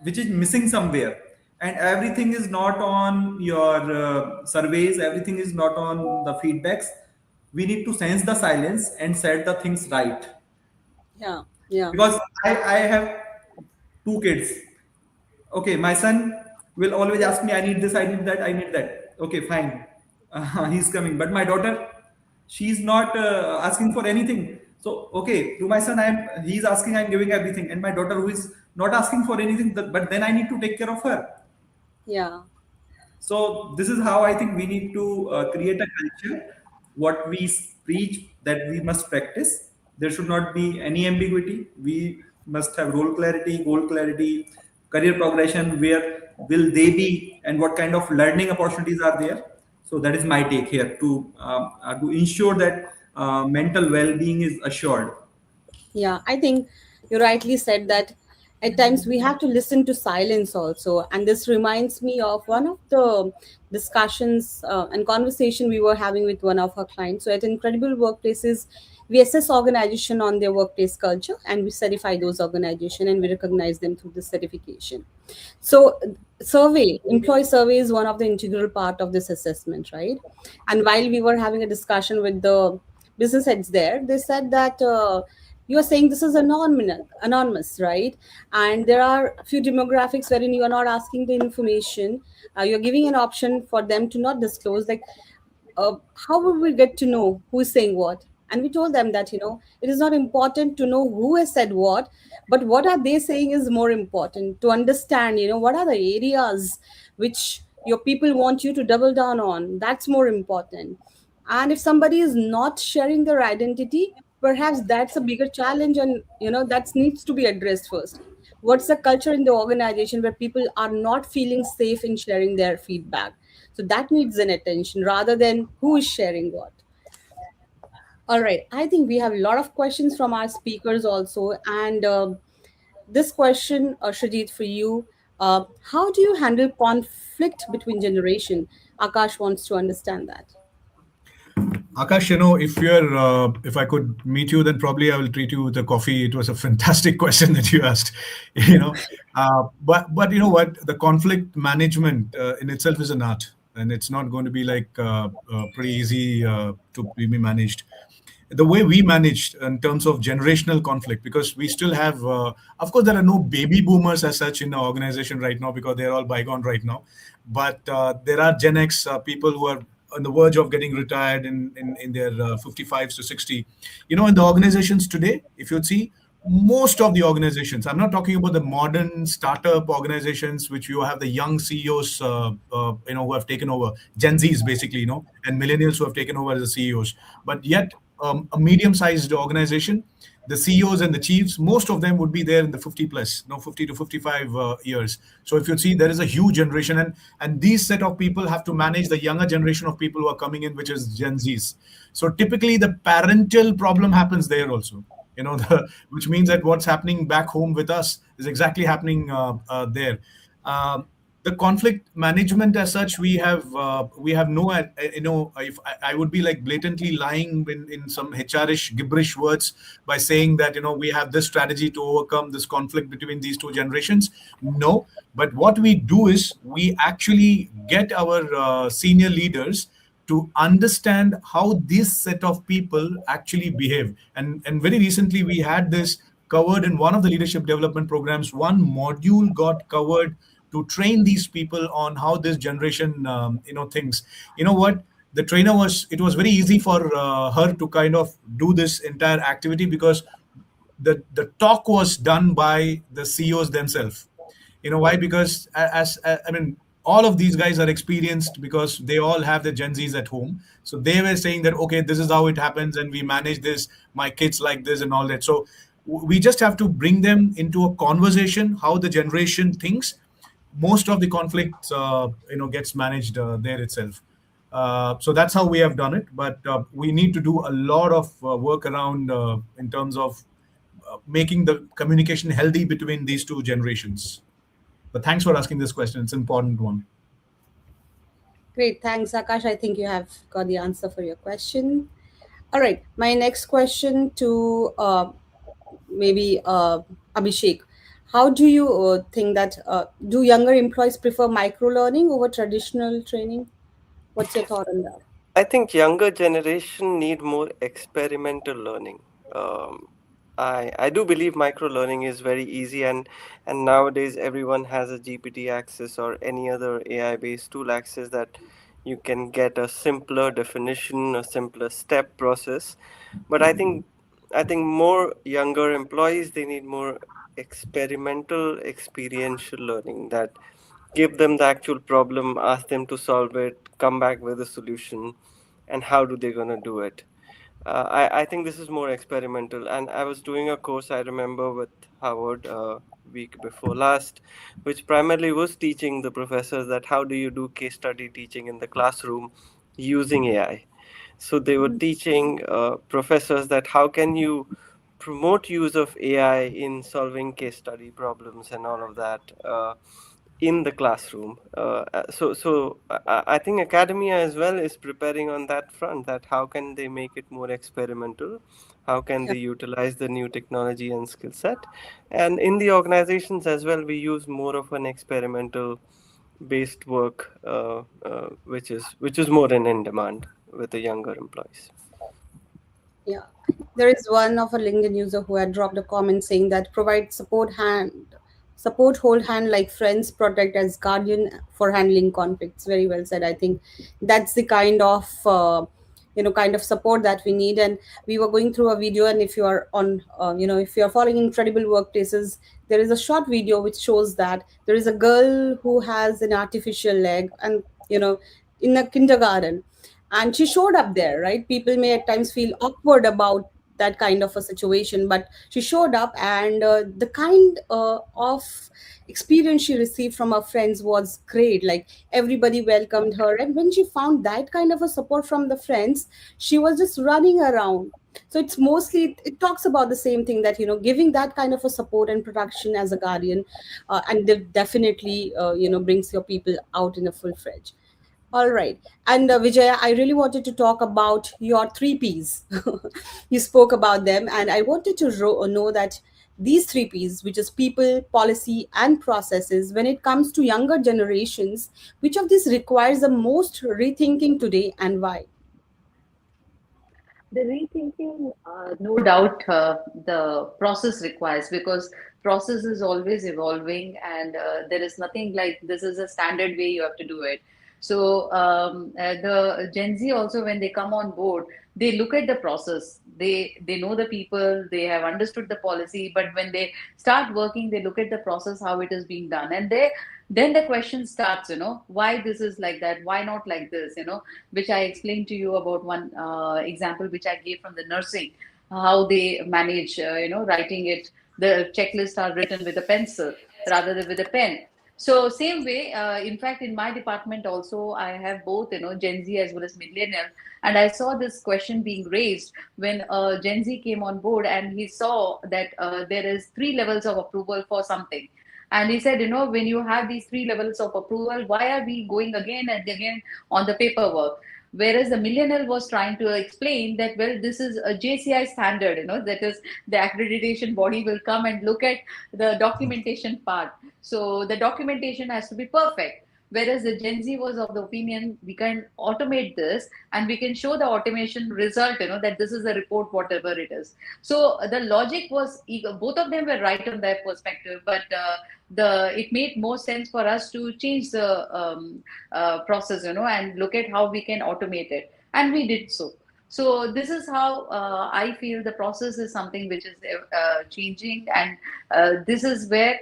which is missing somewhere. And everything is not on your surveys, everything is not on the feedbacks. We need to sense the silence and set the things right. Yeah. Yeah. Because I have two kids. Okay, my son will always ask me, I need this, I need that, I need that. Okay, fine. He's coming. But my daughter, she's not asking for anything. So, okay, to my son, he's asking, I'm giving everything. And my daughter, who is not asking for anything, but then I need to take care of her. Yeah. So this is how I think we need to create a culture. What we preach that we must practice. There should not be any ambiguity. We must have role clarity, goal clarity, career progression. Where will they be, and what kind of learning opportunities are there? So that is my take here to ensure that mental well-being is assured. Yeah, I think you rightly said that at times we have to listen to silence also. And this reminds me of one of the discussions and conversation we were having with one of our clients. So at Incredible Workplaces, we assess organization on their workplace culture, and we certify those organization, and we recognize them through the certification. So employee survey is one of the integral part of this assessment, right? And while we were having a discussion with the business heads there, they said that you are saying this is anonymous, right? And there are a few demographics wherein you are not asking the information. You're giving an option for them to not disclose. Like, how would we get to know who is saying what? And we told them that, it is not important to know who has said what, but what are they saying is more important, to understand, what are the areas which your people want you to double down on. That's more important. And if somebody is not sharing their identity, perhaps that's a bigger challenge, and that needs to be addressed first. What's the culture in the organization where people are not feeling safe in sharing their feedback? So that needs an attention rather than who is sharing what. All right, I think we have a lot of questions from our speakers also. And this question, Shajit, for you, how do you handle conflict between generation? Akash wants to understand that. Akash, if I could meet you, then probably I will treat you with a coffee. It was a fantastic question that you asked, you know. But you know what? The conflict management in itself is an art, and it's not going to be like pretty easy to be managed. The way we managed in terms of generational conflict, because we still have, of course, there are no baby boomers as such in the organization right now because they're all bygone right now. But there are Gen X people who are on the verge of getting retired in their 55s to 60. In the organizations today, if you'd see, most of the organizations, I'm not talking about the modern startup organizations, which you have the young CEOs, who have taken over, Gen Zs basically, and millennials who have taken over as the CEOs. But yet, a medium-sized organization, the CEOs and the chiefs, most of them would be there in the 50 plus, 50 to 55 years. So if you see, there is a huge generation, and these set of people have to manage the younger generation of people who are coming in, which is Gen Zs. So typically, the parental problem happens there also. Which means that what's happening back home with us is exactly happening there. Um the conflict management as such, we have no, if I would be like blatantly lying in some HRish gibberish words by saying that we have this strategy to overcome this conflict between these two generations. No, but what we do is we actually get our senior leaders to understand how this set of people actually behave. And very recently, we had this covered in one of the leadership development programs. One module got covered to train these people on how this generation, thinks. You know what? The trainer it was very easy for her to kind of do this entire activity because the talk was done by the CEOs themselves. Why? Because I mean, all of these guys are experienced because they all have the Gen Zs at home. So they were saying that, okay, this is how it happens, and we manage this. My kids like this and all that. So we just have to bring them into a conversation how the generation thinks. Most of the conflicts, gets managed there itself. So that's how we have done it. But we need to do a lot of work around in terms of making the communication healthy between these two generations. But thanks for asking this question. It's an important one. Great. Thanks, Akash. I think you have got the answer for your question. All right. My next question to maybe Abhishek. How do you think that do younger employees prefer micro learning over traditional training? What's your thought on that? I think younger generation need more experimental learning. Um, I do believe micro learning is very easy, and nowadays everyone has a GPT access or any other AI based tool access that you can get a simpler definition, a simpler step process. But I think more younger employees, they need more experimental experiential learning, that give them the actual problem, ask them to solve it, come back with a solution, and how do they gonna do it. I think this is more experimental, and I was doing a course, I remember, with Harvard week before last, which primarily was teaching the professors that how do you do case study teaching in the classroom using AI. So they were teaching professors that how can you promote use of AI in solving case study problems and all of that in the classroom. I think academia as well is preparing on that front. That how can they make it more experimental? How can Yeah. they utilize the new technology and skill set? And in the organizations as well, we use more of an experimental based work, which is more in demand with the younger employees. Yeah. There is one of a LinkedIn user who had dropped a comment saying that provide support, hold hand like friends, protect as guardian for handling conflicts. Very well said. I think that's the kind of kind of support that we need. And we were going through a video, and if you are on if you are following Incredible Workplaces, there is a short video which shows that there is a girl who has an artificial leg, and in a kindergarten, and she showed up there, right? People may at times feel awkward about that kind of a situation, but she showed up, and the kind of experience she received from her friends was great. Like, everybody welcomed her, and when she found that kind of a support from the friends, she was just running around. So it's mostly, it talks about the same thing, that giving that kind of a support and protection as a guardian, and definitely brings your people out in a full fledged. All right. And Vijaya, I really wanted to talk about your three Ps. You spoke about them, and I wanted to know that these three Ps, which is people, policy, and processes, when it comes to younger generations, which of these requires the most rethinking today, and why? The rethinking, no doubt, the process requires, because process is always evolving, and there is nothing like this is a standard way you have to do it. So the Gen Z also, when they come on board, they look at the process. They know the people, they have understood the policy, but when they start working, they look at the process, how it is being done, and they then the question starts, why this is like that, why not like this, which I explained to you about one example which I gave from the nursing, how they manage, writing it. The checklists are written with a pencil rather than with a pen. So same way, in fact, in my department also, I have both, Gen Z as well as Millennial. And I saw this question being raised when Gen Z came on board, and he saw that there is three levels of approval for something. And he said, when you have these three levels of approval, why are we going again and again on the paperwork? Whereas the millennial was trying to explain that, well, this is a JCI standard, that is, the accreditation body will come and look at the documentation part. So the documentation has to be perfect. Whereas the Gen Z was of the opinion, we can automate this and we can show the automation result, that this is the report, whatever it is. So the logic was, both of them were right on their perspective, but it made more sense for us to change the process, and look at how we can automate it. And we did so. So this is how I feel the process is something which is changing, and this is where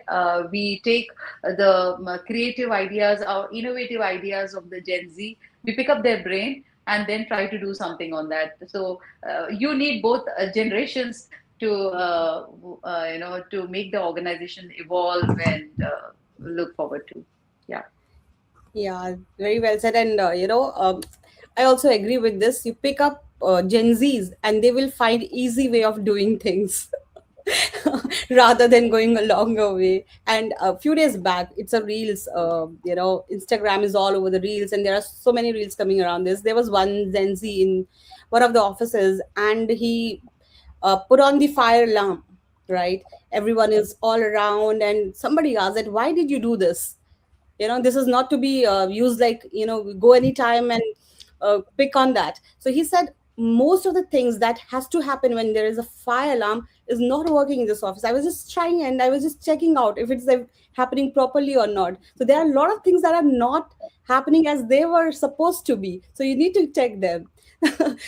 we take the creative ideas or innovative ideas of the Gen Z. We pick up their brain and then try to do something on that. So you need both generations to to make the organization evolve and look forward to. Yeah. Yeah, very well said. And I also agree with this. You pick up Gen Zs, and they will find easy way of doing things rather than going a longer way. And a few days back, it's a reels. Instagram is all over the reels, and there are so many reels coming around this. There was one Gen Z in one of the offices, and he put on the fire alarm. Right, everyone is all around, and somebody asked that, "Why did you do this? This is not to be used like, go anytime and pick on that." So he said, most of the things that has to happen when there is a fire alarm is not working in this office. I was just trying, and I was just checking out if it's happening properly or not. So there are a lot of things that are not happening as they were supposed to be, so you need to check them.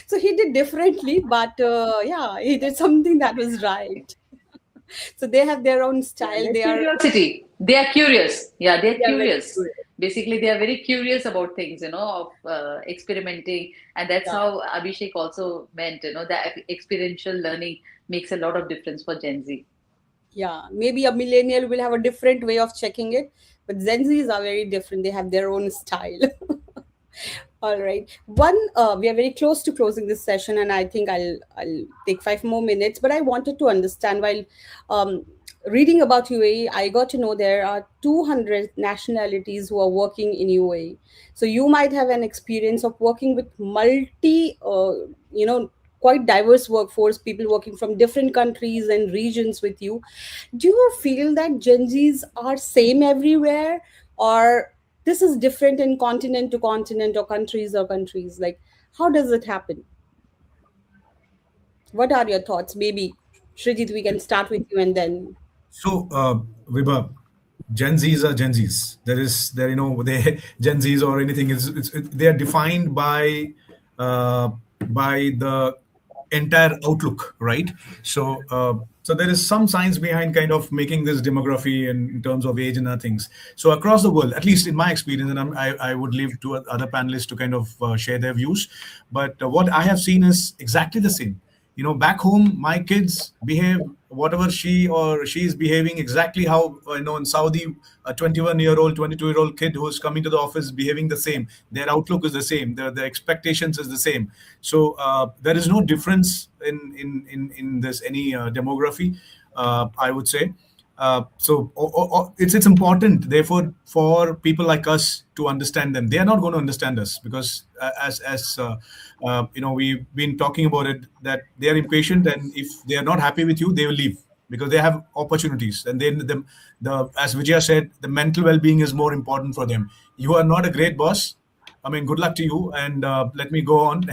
So he did differently, but yeah, he did something that was right. So they have their own style. They are curiosity. They are curious. Yeah, they're they are very curious. curious. Basically, they are very curious about things, of experimenting. And that's Yeah. how Abhishek also meant, that experiential learning makes a lot of difference for Gen Z. Yeah, maybe a millennial will have a different way of checking it, but Gen Zs are very different. They have their own style. All right. We are very close to closing this session, and I think I'll take 5 more minutes. But I wanted to understand, while reading about UAE, I got to know there are 200 nationalities who are working in UAE. So you might have an experience of working with quite diverse workforce, people working from different countries and regions with you. Do you feel that Gen Zs are same everywhere, or this is different in continent to continent, or countries? Like, how does it happen? What are your thoughts? Maybe Srijit, we can start with you, and then So, Vibha, Gen Zs are Gen Zs. There, they Gen Zs or anything is they are defined by by the entire outlook, right? So there is some science behind kind of making this demography in terms of age and other things. So across the world, at least in my experience, and I would leave to other panelists to kind of share their views, but what I have seen is exactly the same. Back home, my kids behave whatever she is behaving exactly how, in Saudi, a 21-year-old, 22-year-old kid who is coming to the office is behaving the same. Their outlook is the same. The expectations is the same. So there is no difference in this any demography, I would say. It's important, therefore, for people like us to understand them. They are not going to understand us because, we've been talking about it, that they are impatient, and if they are not happy with you, they will leave because they have opportunities. And then as Vijaya said, the mental well-being is more important for them. You are not a great boss. I mean, good luck to you, and let me go on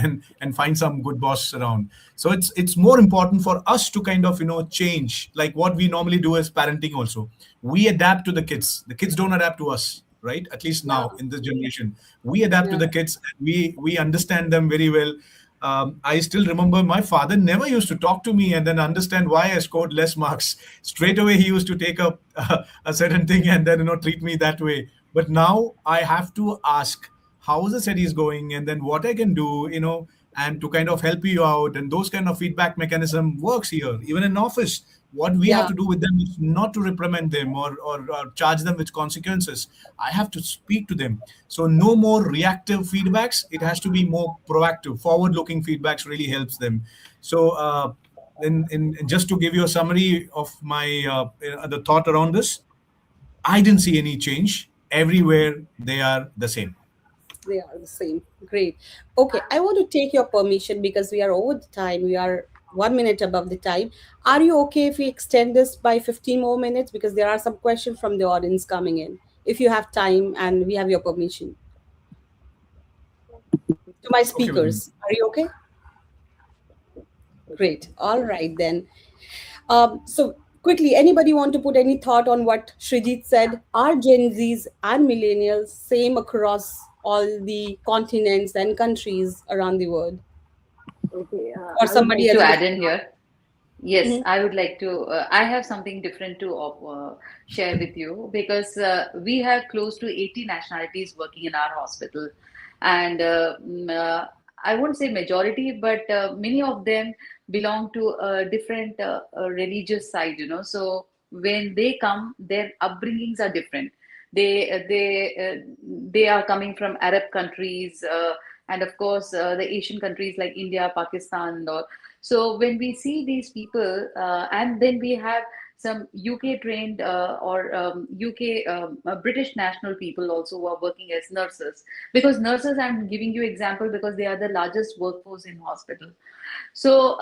and find some good boss around. So it's more important for us to kind of change, like what we normally do as parenting. Also, we adapt to the kids. The kids don't adapt to us, right? At least now in this generation, we adapt to the kids. And we understand them very well. I still remember my father never used to talk to me and then understand why I scored less marks. Straight away, he used to take up a certain thing and then treat me that way. But now I have to ask, how the study is going, and then what I can do, and to kind of help you out. And those kind of feedback mechanism works here, even in office. What we have to do with them is not to reprimand them or charge them with consequences. I have to speak to them. So no more reactive feedbacks. It has to be more proactive, forward-looking feedbacks really helps them. So in just to give you a summary of my the thought around this, I didn't see any change. Everywhere they are the same. They are the same. Great. Okay, I want to take your permission because we are over the time. We are 1 minute above the time. Are you okay if we extend this by 15 more minutes? Because there are some questions from the audience coming in. If you have time and we have your permission. To my speakers, are you okay? Great. All right, then. So quickly, anybody want to put any thought on what Srijit said? Are Gen Zs and millennials same across all the continents and countries around the world? Okay. Or somebody else to add in here. Yes, Mhm. I would like to. I have something different to share with you because we have close to 80 nationalities working in our hospital, and I won't say majority, but many of them belong to a different religious side. So when they come, their upbringings are different. They are coming from Arab countries, and of course the Asian countries like India, Pakistan, and all. So when we see these people, and then we have some UK trained or UK British national people also who are working as nurses. Because nurses, I'm giving you example because they are the largest workforce in hospital. So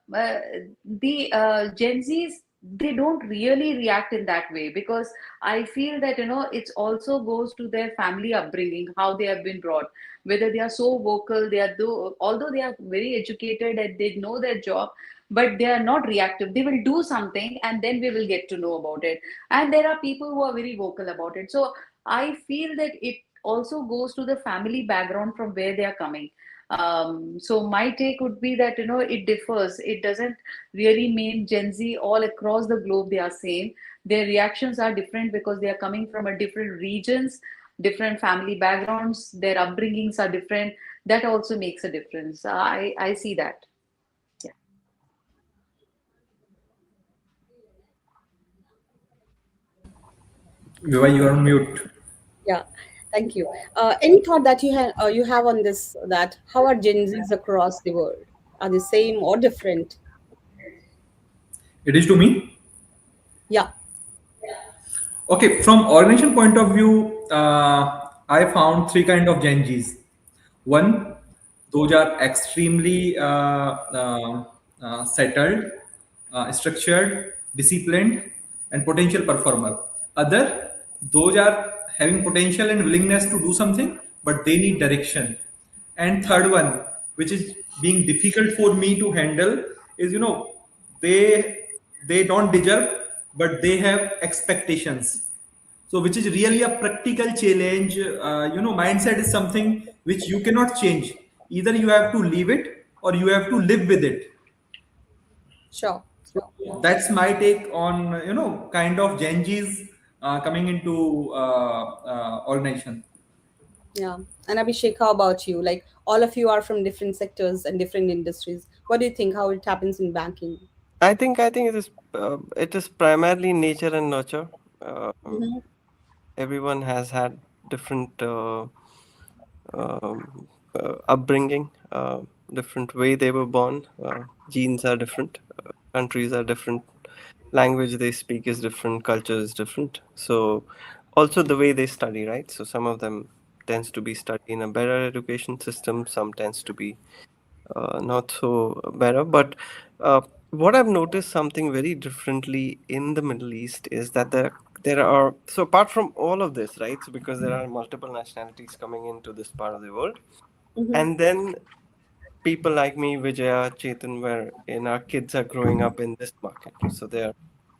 the Gen Zs, they don't really react in that way because I feel that it also goes to their family upbringing, how they have been brought, whether they are so vocal, although they are very educated and they know their job, but they are not reactive. They will do something and then we will get to know about it. And there are people who are very vocal about it. So I feel that it also goes to the family background from where they are coming. So my take would be that it differs. It doesn't really mean Gen Z all across the globe they are same. Their reactions are different because they are coming from a different regions, different family backgrounds. Their upbringings are different. That also makes a difference. I see that. Yeah. Viva, you are on mute. Yeah, thank you. Any thought that you have on this? That how are Gen Zs across the world? Are they same or different? It is to me. Yeah. Okay, from organization point of view, I found three kind of Gen Zs. One, those are extremely settled, structured, disciplined, and potential performer. Other, those are having potential and willingness to do something, but they need direction. And third one, which is being difficult for me to handle, is they they don't deserve, but they have expectations. So which is really a practical challenge. Mindset is something which you cannot change. Either you have to leave it or you have to live with it. Sure. So that's my take on kind of Gen Zs coming into organization. Yeah. And Abhishek, how about you? Like all of you are from different sectors and different industries. What do you think how it happens in banking? I think it is primarily nature and nurture. Mm-hmm. Everyone has had different upbringing, different way they were born. Genes are different, countries are different, language they speak is different, culture is different. So also the way they study, right? So some of them tends to be studied in a better education system, some tends to be not so better. But uh, what I've noticed something very differently in the Middle East is that there are, so apart from all of this, right? So because there are multiple nationalities coming into this part of the world, Mm-hmm. and then people like me, Vijaya, Chetan, where in our kids are growing up in this market. So they are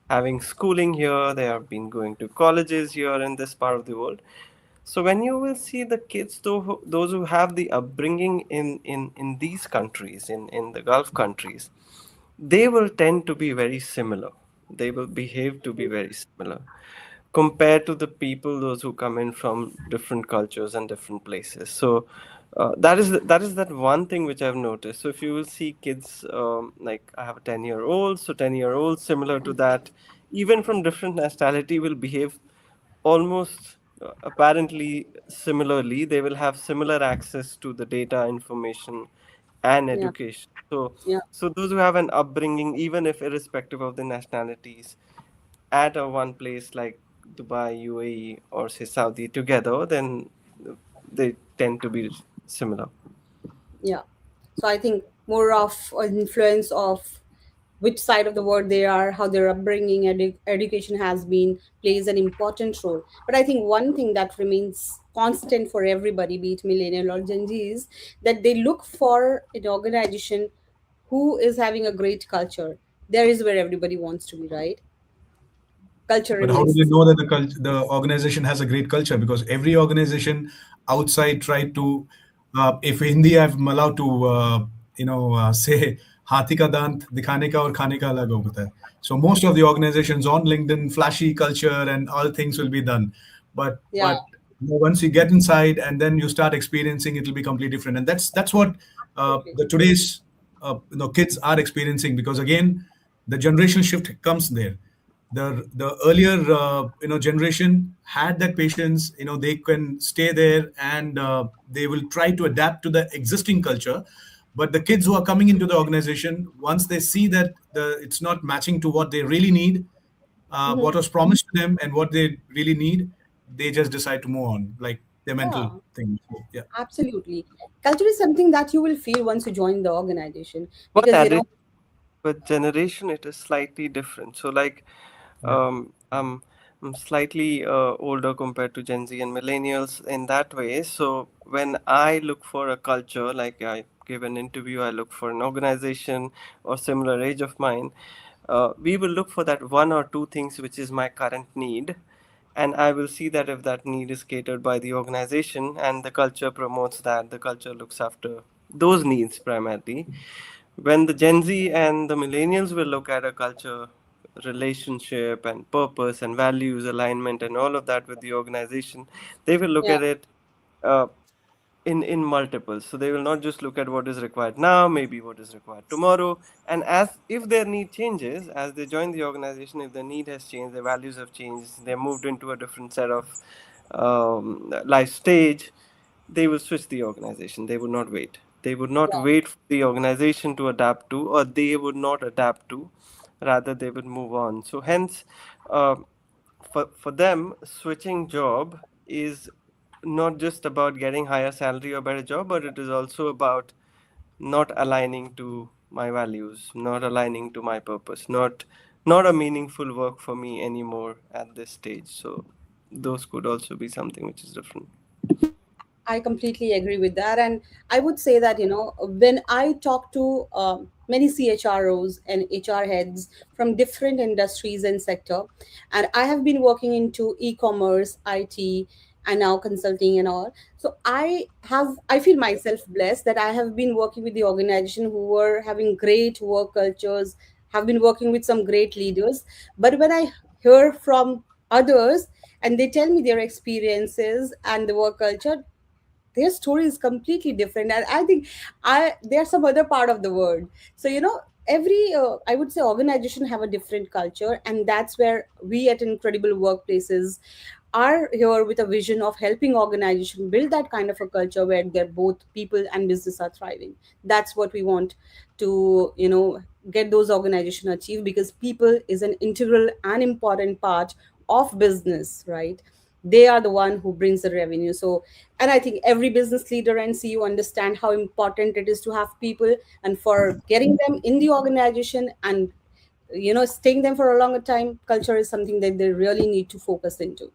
having schooling here, they have been going to colleges here in this part of the world. So when you will see the kids, those who have the upbringing in these countries, in the Gulf countries, they will tend to be very similar. They will behave to be very similar compared to the people, those who come in from different cultures and different places. So that is that one thing which I've noticed. So if you will see kids, like I have a 10-year-old, so 10-year-old similar to that, even from different nationality, will behave almost apparently similarly. They will have similar access to the data, information, and Yeah. education. So Yeah. so those who have an upbringing, even if irrespective of the nationalities, at a one place like Dubai, UAE, or say Saudi together, then they tend to be similar. Yeah. So I think more of an influence of which side of the world they are, how their upbringing, education has been, plays an important role. But I think one thing that remains constant for everybody, be it millennial or Gen Z, is that they look for an organization who is having a great culture. There is where everybody wants to be, right? Culture But how do remains they the know that the organization has a great culture? Because every organization outside tried to, if Hindi, I'm allowed to, say हाथी का दांत दिखाने का और खाने का अलग होता है. So most of the organizations on LinkedIn, flashy culture and all things will be done, yeah, but once you get inside and then you start experiencing, it will be completely different. And that's what absolutely. the today's kids are experiencing, because again the generational shift comes there. The earlier generation had that patience. They can stay there and they will try to adapt to the existing culture. But the kids who are coming into the organization, once they see that it's not matching to what they really need, Hmm. what was promised to them and what they really need, they just decide to move on, like their mental Yeah, thing. So, yeah. absolutely. Culture is something that you will feel once you join the organization But because added with generation, it is slightly different. So like, Yeah. I'm slightly older compared to Gen Z and millennials in that way. So when I look for a culture, like I give an interview, I look for an organization or similar age of mine, we will look for that one or two things which is my current need, and I will see that if that need is catered by the organization and the culture promotes that, the culture looks after those needs primarily. When the Gen Z and the millennials will look at a culture, relationship and purpose and values alignment and all of that with the organization, they will look yeah, at it uh, in multiples. So they will not just look at what is required now, maybe what is required tomorrow. And as if their need changes, as they join the organization, if their need has changed, their values have changed, they moved into a different set of life stage, they will switch the organization. They would not wait. They would not yeah. wait for the organization to adapt to, or they would not adapt to. Rather, they would move on. So, hence, uh, for them, switching job is not just about getting higher salary or better job, but it is also about not aligning to my values, not aligning to my purpose, not a meaningful work for me anymore at this stage. So those could also be something which is different. I completely agree with that. And I would say that, when I talk to many CHROs and HR heads from different industries and sector, and I have been working into e-commerce, IT, and now consulting and all. So I feel myself blessed that I have been working with the organization who were having great work cultures, have been working with some great leaders. But when I hear from others and they tell me their experiences and the work culture, their story is completely different, and I think they're some other part of the world. So every I would say organization have a different culture, and that's where we at Incredible Workplaces are here with a vision of helping organization build that kind of a culture where they're both people and business are thriving. That's what we want to get those organization achieve, because people is an integral and important part of business, right? They are the one who brings the revenue. So, and I think every business leader and CEO understand how important it is to have people, and for getting them in the organization and staying them for a longer time, culture is something that they really need to focus into.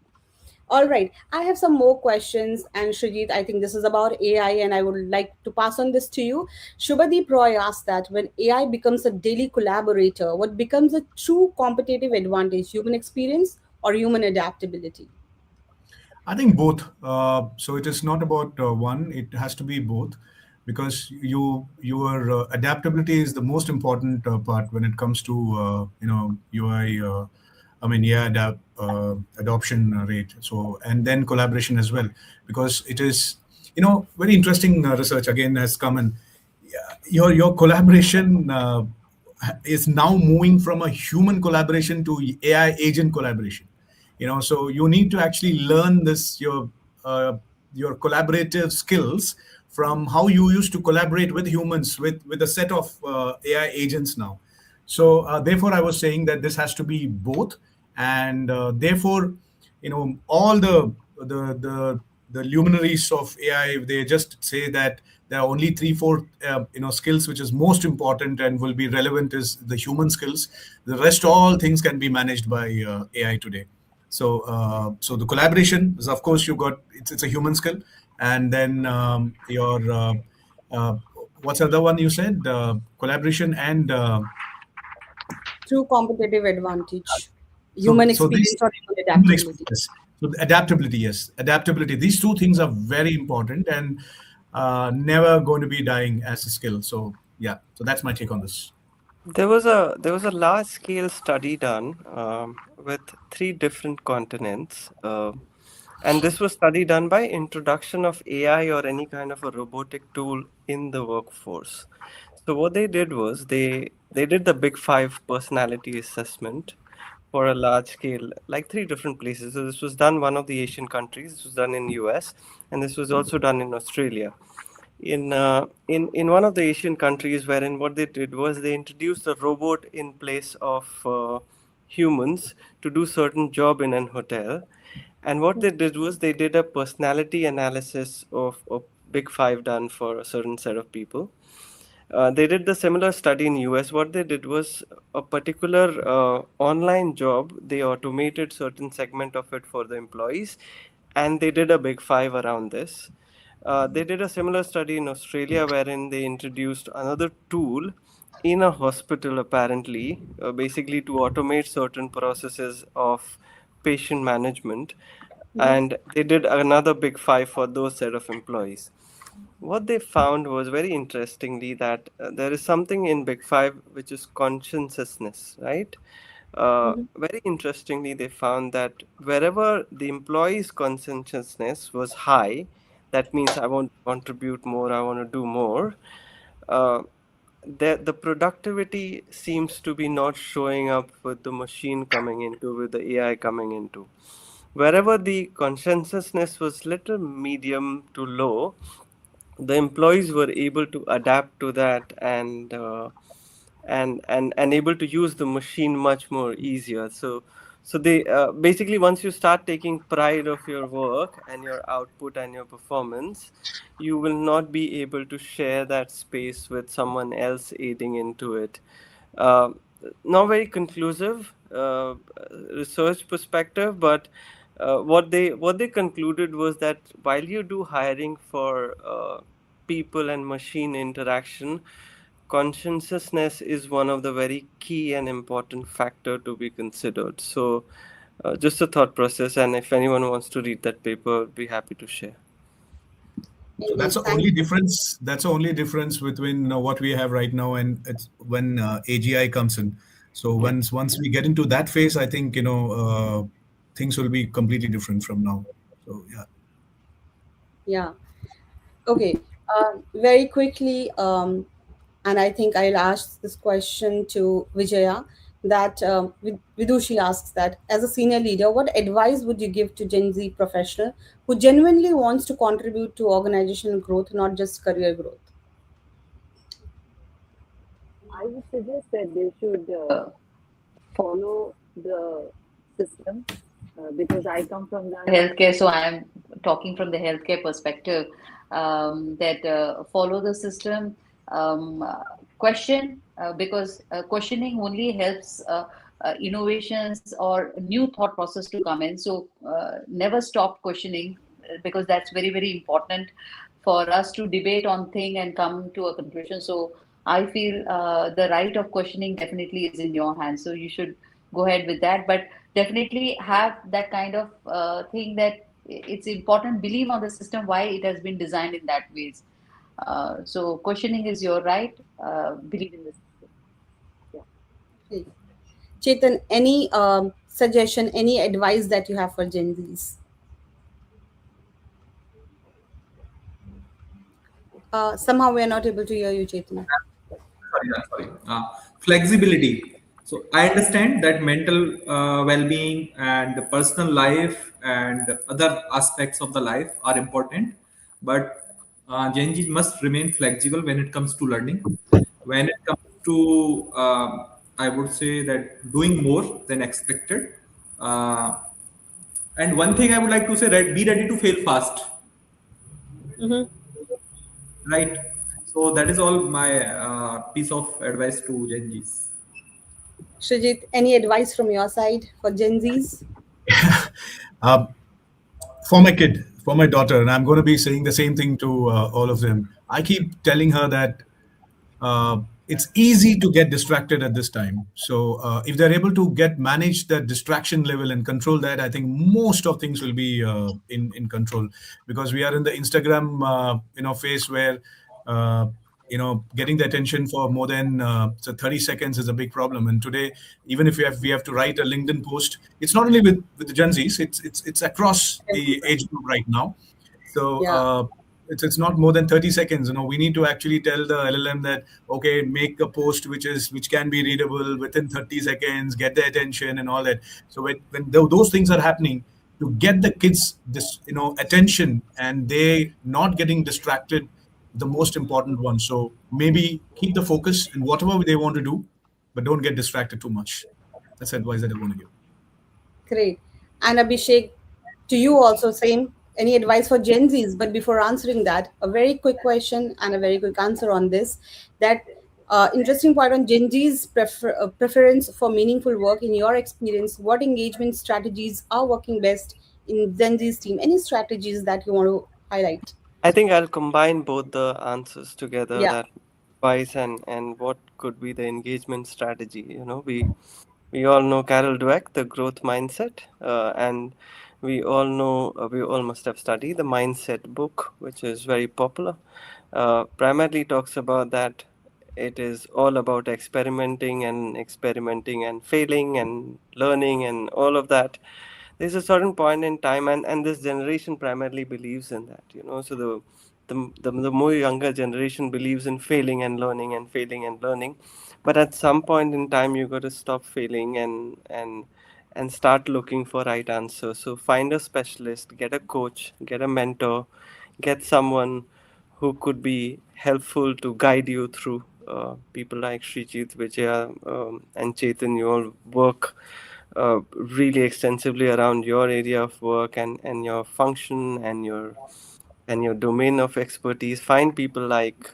All right, I have some more questions, and Shrijit, I think this is about AI, and I would like to pass on this to you. Shubhadeep Roy asked that when AI becomes a daily collaborator, what becomes a true competitive advantage, human experience or human adaptability? I think both. So it is not about one; it has to be both, because your adaptability is the most important part when it comes to UI. I mean, yeah, adoption rate. So, and then collaboration as well, because it is very interesting research again has come, and your collaboration is now moving from a human collaboration to AI agent collaboration. So you need to actually learn this your collaborative skills from how you used to collaborate with humans with a set of AI agents now. So therefore, I was saying that this has to be both, and therefore, all the luminaries of AI, they just say that there are only three, four, skills which is most important and will be relevant is the human skills. The rest, all things can be managed by AI today. So the collaboration is, of course, you got it's a human skill, and then your uh, what's the other one you said? Collaboration and True competitive advantage, human so these experience or human human adaptability. experience. So the adaptability, yes, adaptability. These two things are very important and never going to be dying as a skill. So yeah, so that's my take on this. There was a large scale study done with three different continents, and this was study done by introduction of AI or any kind of a robotic tool in the workforce. So what they did was they did the Big Five personality assessment for a large scale, like three different places. So this was done one of the Asian countries. This was done in US, and this was also done in Australia. In one of the Asian countries, wherein what they did was they introduced a robot in place of humans to do certain job in an hotel, and what they did was they did a personality analysis of Big Five done for a certain set of people. They did the similar study in US. What they did was a particular online job. They automated certain segment of it for the employees, and they did a Big Five around this. They did a similar study in Australia wherein they introduced another tool in a hospital, apparently, basically to automate certain processes of patient management. And they did another Big Five for those set of employees. What they found was very interestingly that there is something in Big Five which is conscientiousness, right? Very interestingly, they found that wherever the employee's conscientiousness was high, that means I want to contribute more, I want to do more. Uh, the productivity seems to be not showing up with the machine coming into, with the AI coming into. Wherever the conscientiousness was little medium to low, the employees were able to adapt to that and able to use the machine much more easier. So they basically, once you start taking pride of your work and your output and your performance, you will not be able to share that space with someone else aiding into it. uh, Not very conclusive research perspective, but what they concluded was that while you do hiring for people and machine interaction, conscientiousness is one of the very key and important factor to be considered. So Just a thought process, and if anyone wants to read that paper, I'd be happy to share. So that's Indeed, the thank only you. difference. That's the only difference between what we have right now and it's when AGI comes in. So Yeah. once we get into that phase, I think things will be completely different from now. So yeah. Yeah. Okay. Very quickly, and I think I'll ask this question to Vijaya. That Vidushi asks that as a senior leader, what advice would you give to Gen Z professional who genuinely wants to contribute to organizational growth, not just career growth? I would suggest that they should follow the system because I come from the healthcare, so I am talking from the healthcare perspective. That follow the system, question because questioning only helps innovations or new thought process to come in. So never stop questioning because that's very very important for us to debate on thing and come to a conclusion. So I feel the right of questioning definitely is in your hands. So you should go ahead with that, but definitely have that kind of thing that it's important. Believe on the system why it has been designed in that ways. So questioning is your right. Believe in the system. Yeah. Okay. Chetan, any suggestion, any advice that you have for Gen Zs? Somehow we are not able to hear you, Chetan. Sorry. Flexibility. So I understand that mental well-being and the personal life and other aspects of the life are important, but Gen Z must remain flexible when it comes to learning. When it comes to, I would say that doing more than expected. Uh, and one thing I would like to say, right, be ready to fail fast, Mm-hmm. right? So that is all my piece of advice to Gen Zs. Srijit, any advice from your side for Gen Zs? Uh, for my kid, for my daughter, and I'm going to be saying the same thing to all of them. I keep telling her that it's easy to get distracted at this time. So if they're able to get manage that distraction level and control that, I think most of things will be in control because we are in the Instagram phase where uh, getting the attention for more than 30 seconds is a big problem. And today, even if we have to write a LinkedIn post, it's not only with the Gen Zs, it's across the Everywhere. age group right now. So Yeah. it's not more than 30 seconds. We need to actually tell the LLM that okay, make a post which can be readable within 30 seconds, get the attention and all that. So when those things are happening, to get the kids this attention and they not getting distracted, the most important one. So maybe keep the focus in whatever they want to do, but don't get distracted too much. That's advice that I want to give. Great. And Abhishek, to you also same. Any advice for Gen Zs? But before answering that, a very quick question and a very quick answer on this. That interesting point on Gen Z's preference for meaningful work. In your experience, what engagement strategies are working best in Gen Z's team? Any strategies that you want to highlight? I think I'll combine both the answers together, Yeah. that advice and what could be the engagement strategy. We all know Carol Dweck, the growth mindset, and we all know, we all must have studied the mindset book, which is very popular. Primarily talks about that it is all about experimenting and failing and learning and all of that. There's a certain point in time, and this generation primarily believes in that. So the more younger generation believes in failing and learning and failing and learning, but at some point in time you got to stop failing and start looking for right answers. So find a specialist, get a coach, get a mentor, get someone who could be helpful to guide you through. People like Srijit, Vijaya, and Chetan, you all work really extensively around your area of work and your function and your domain of expertise. Find people like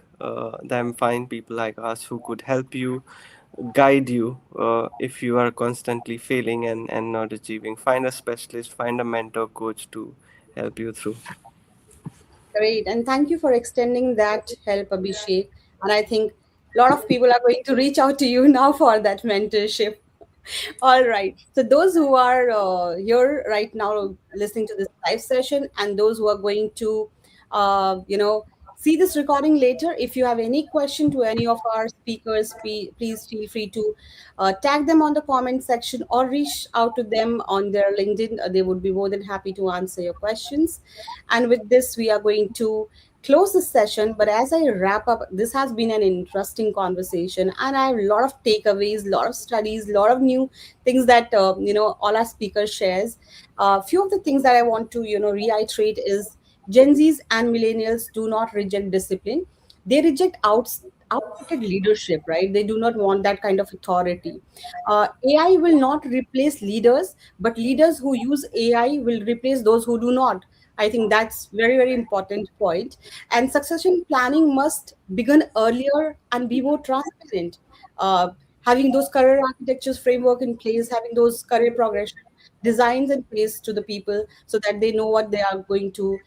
them, find people like us who could help you, guide you if you are constantly failing and not achieving. Find a specialist, find a mentor, coach to help you through. Great. And thank you for extending that help, Abhishek. And I think a lot of people are going to reach out to you now for that mentorship. All right. So those who are here right now listening to this live session, and those who are going to, see this recording later, if you have any question to any of our speakers, please feel free to tag them on the comment section or reach out to them on their LinkedIn. They would be more than happy to answer your questions. And with this, we are going to close this session. But as I wrap up, this has been an interesting conversation, and I have a lot of takeaways, a lot of studies, a lot of new things that all our speakers shares. A few of the things that I want to reiterate is Gen Zs and millennials do not reject discipline; they reject outdated leadership. Right? They do not want that kind of authority. AI will not replace leaders, but leaders who use AI will replace those who do not. I think that's very, very important point. And succession planning must begin earlier and be more transparent. Uh, Having those career architectures framework in place, having those career progression designs in place to the people so that they know what they are going to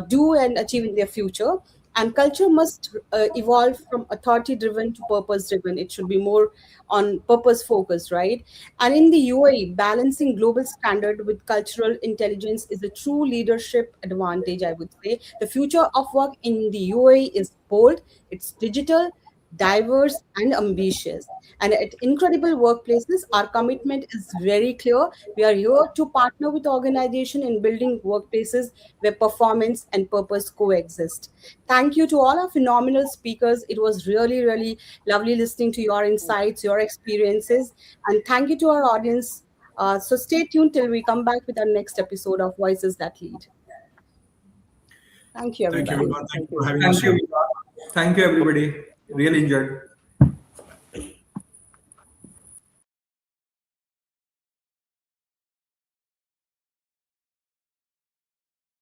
do and achieve in their future. And culture must evolve from authority driven to purpose driven. It should be more on purpose focused, right? And in the UAE, balancing global standard with cultural intelligence is a true leadership advantage, I would say. The future of work in the UAE is bold, it's digital, diverse, and ambitious. And at Incredible Workplaces, our commitment is very clear. We are here to partner with organization in building workplaces where performance and purpose coexist. Thank you to all our phenomenal speakers. It was really, really lovely listening to your insights, your experiences. And thank you to our audience. So stay tuned till we come back with our next episode of Voices That Lead. Thank you, Thank you, everybody. Vibha. Thank you for having us Thank you. here. Thank you, everybody. Really enjoyed.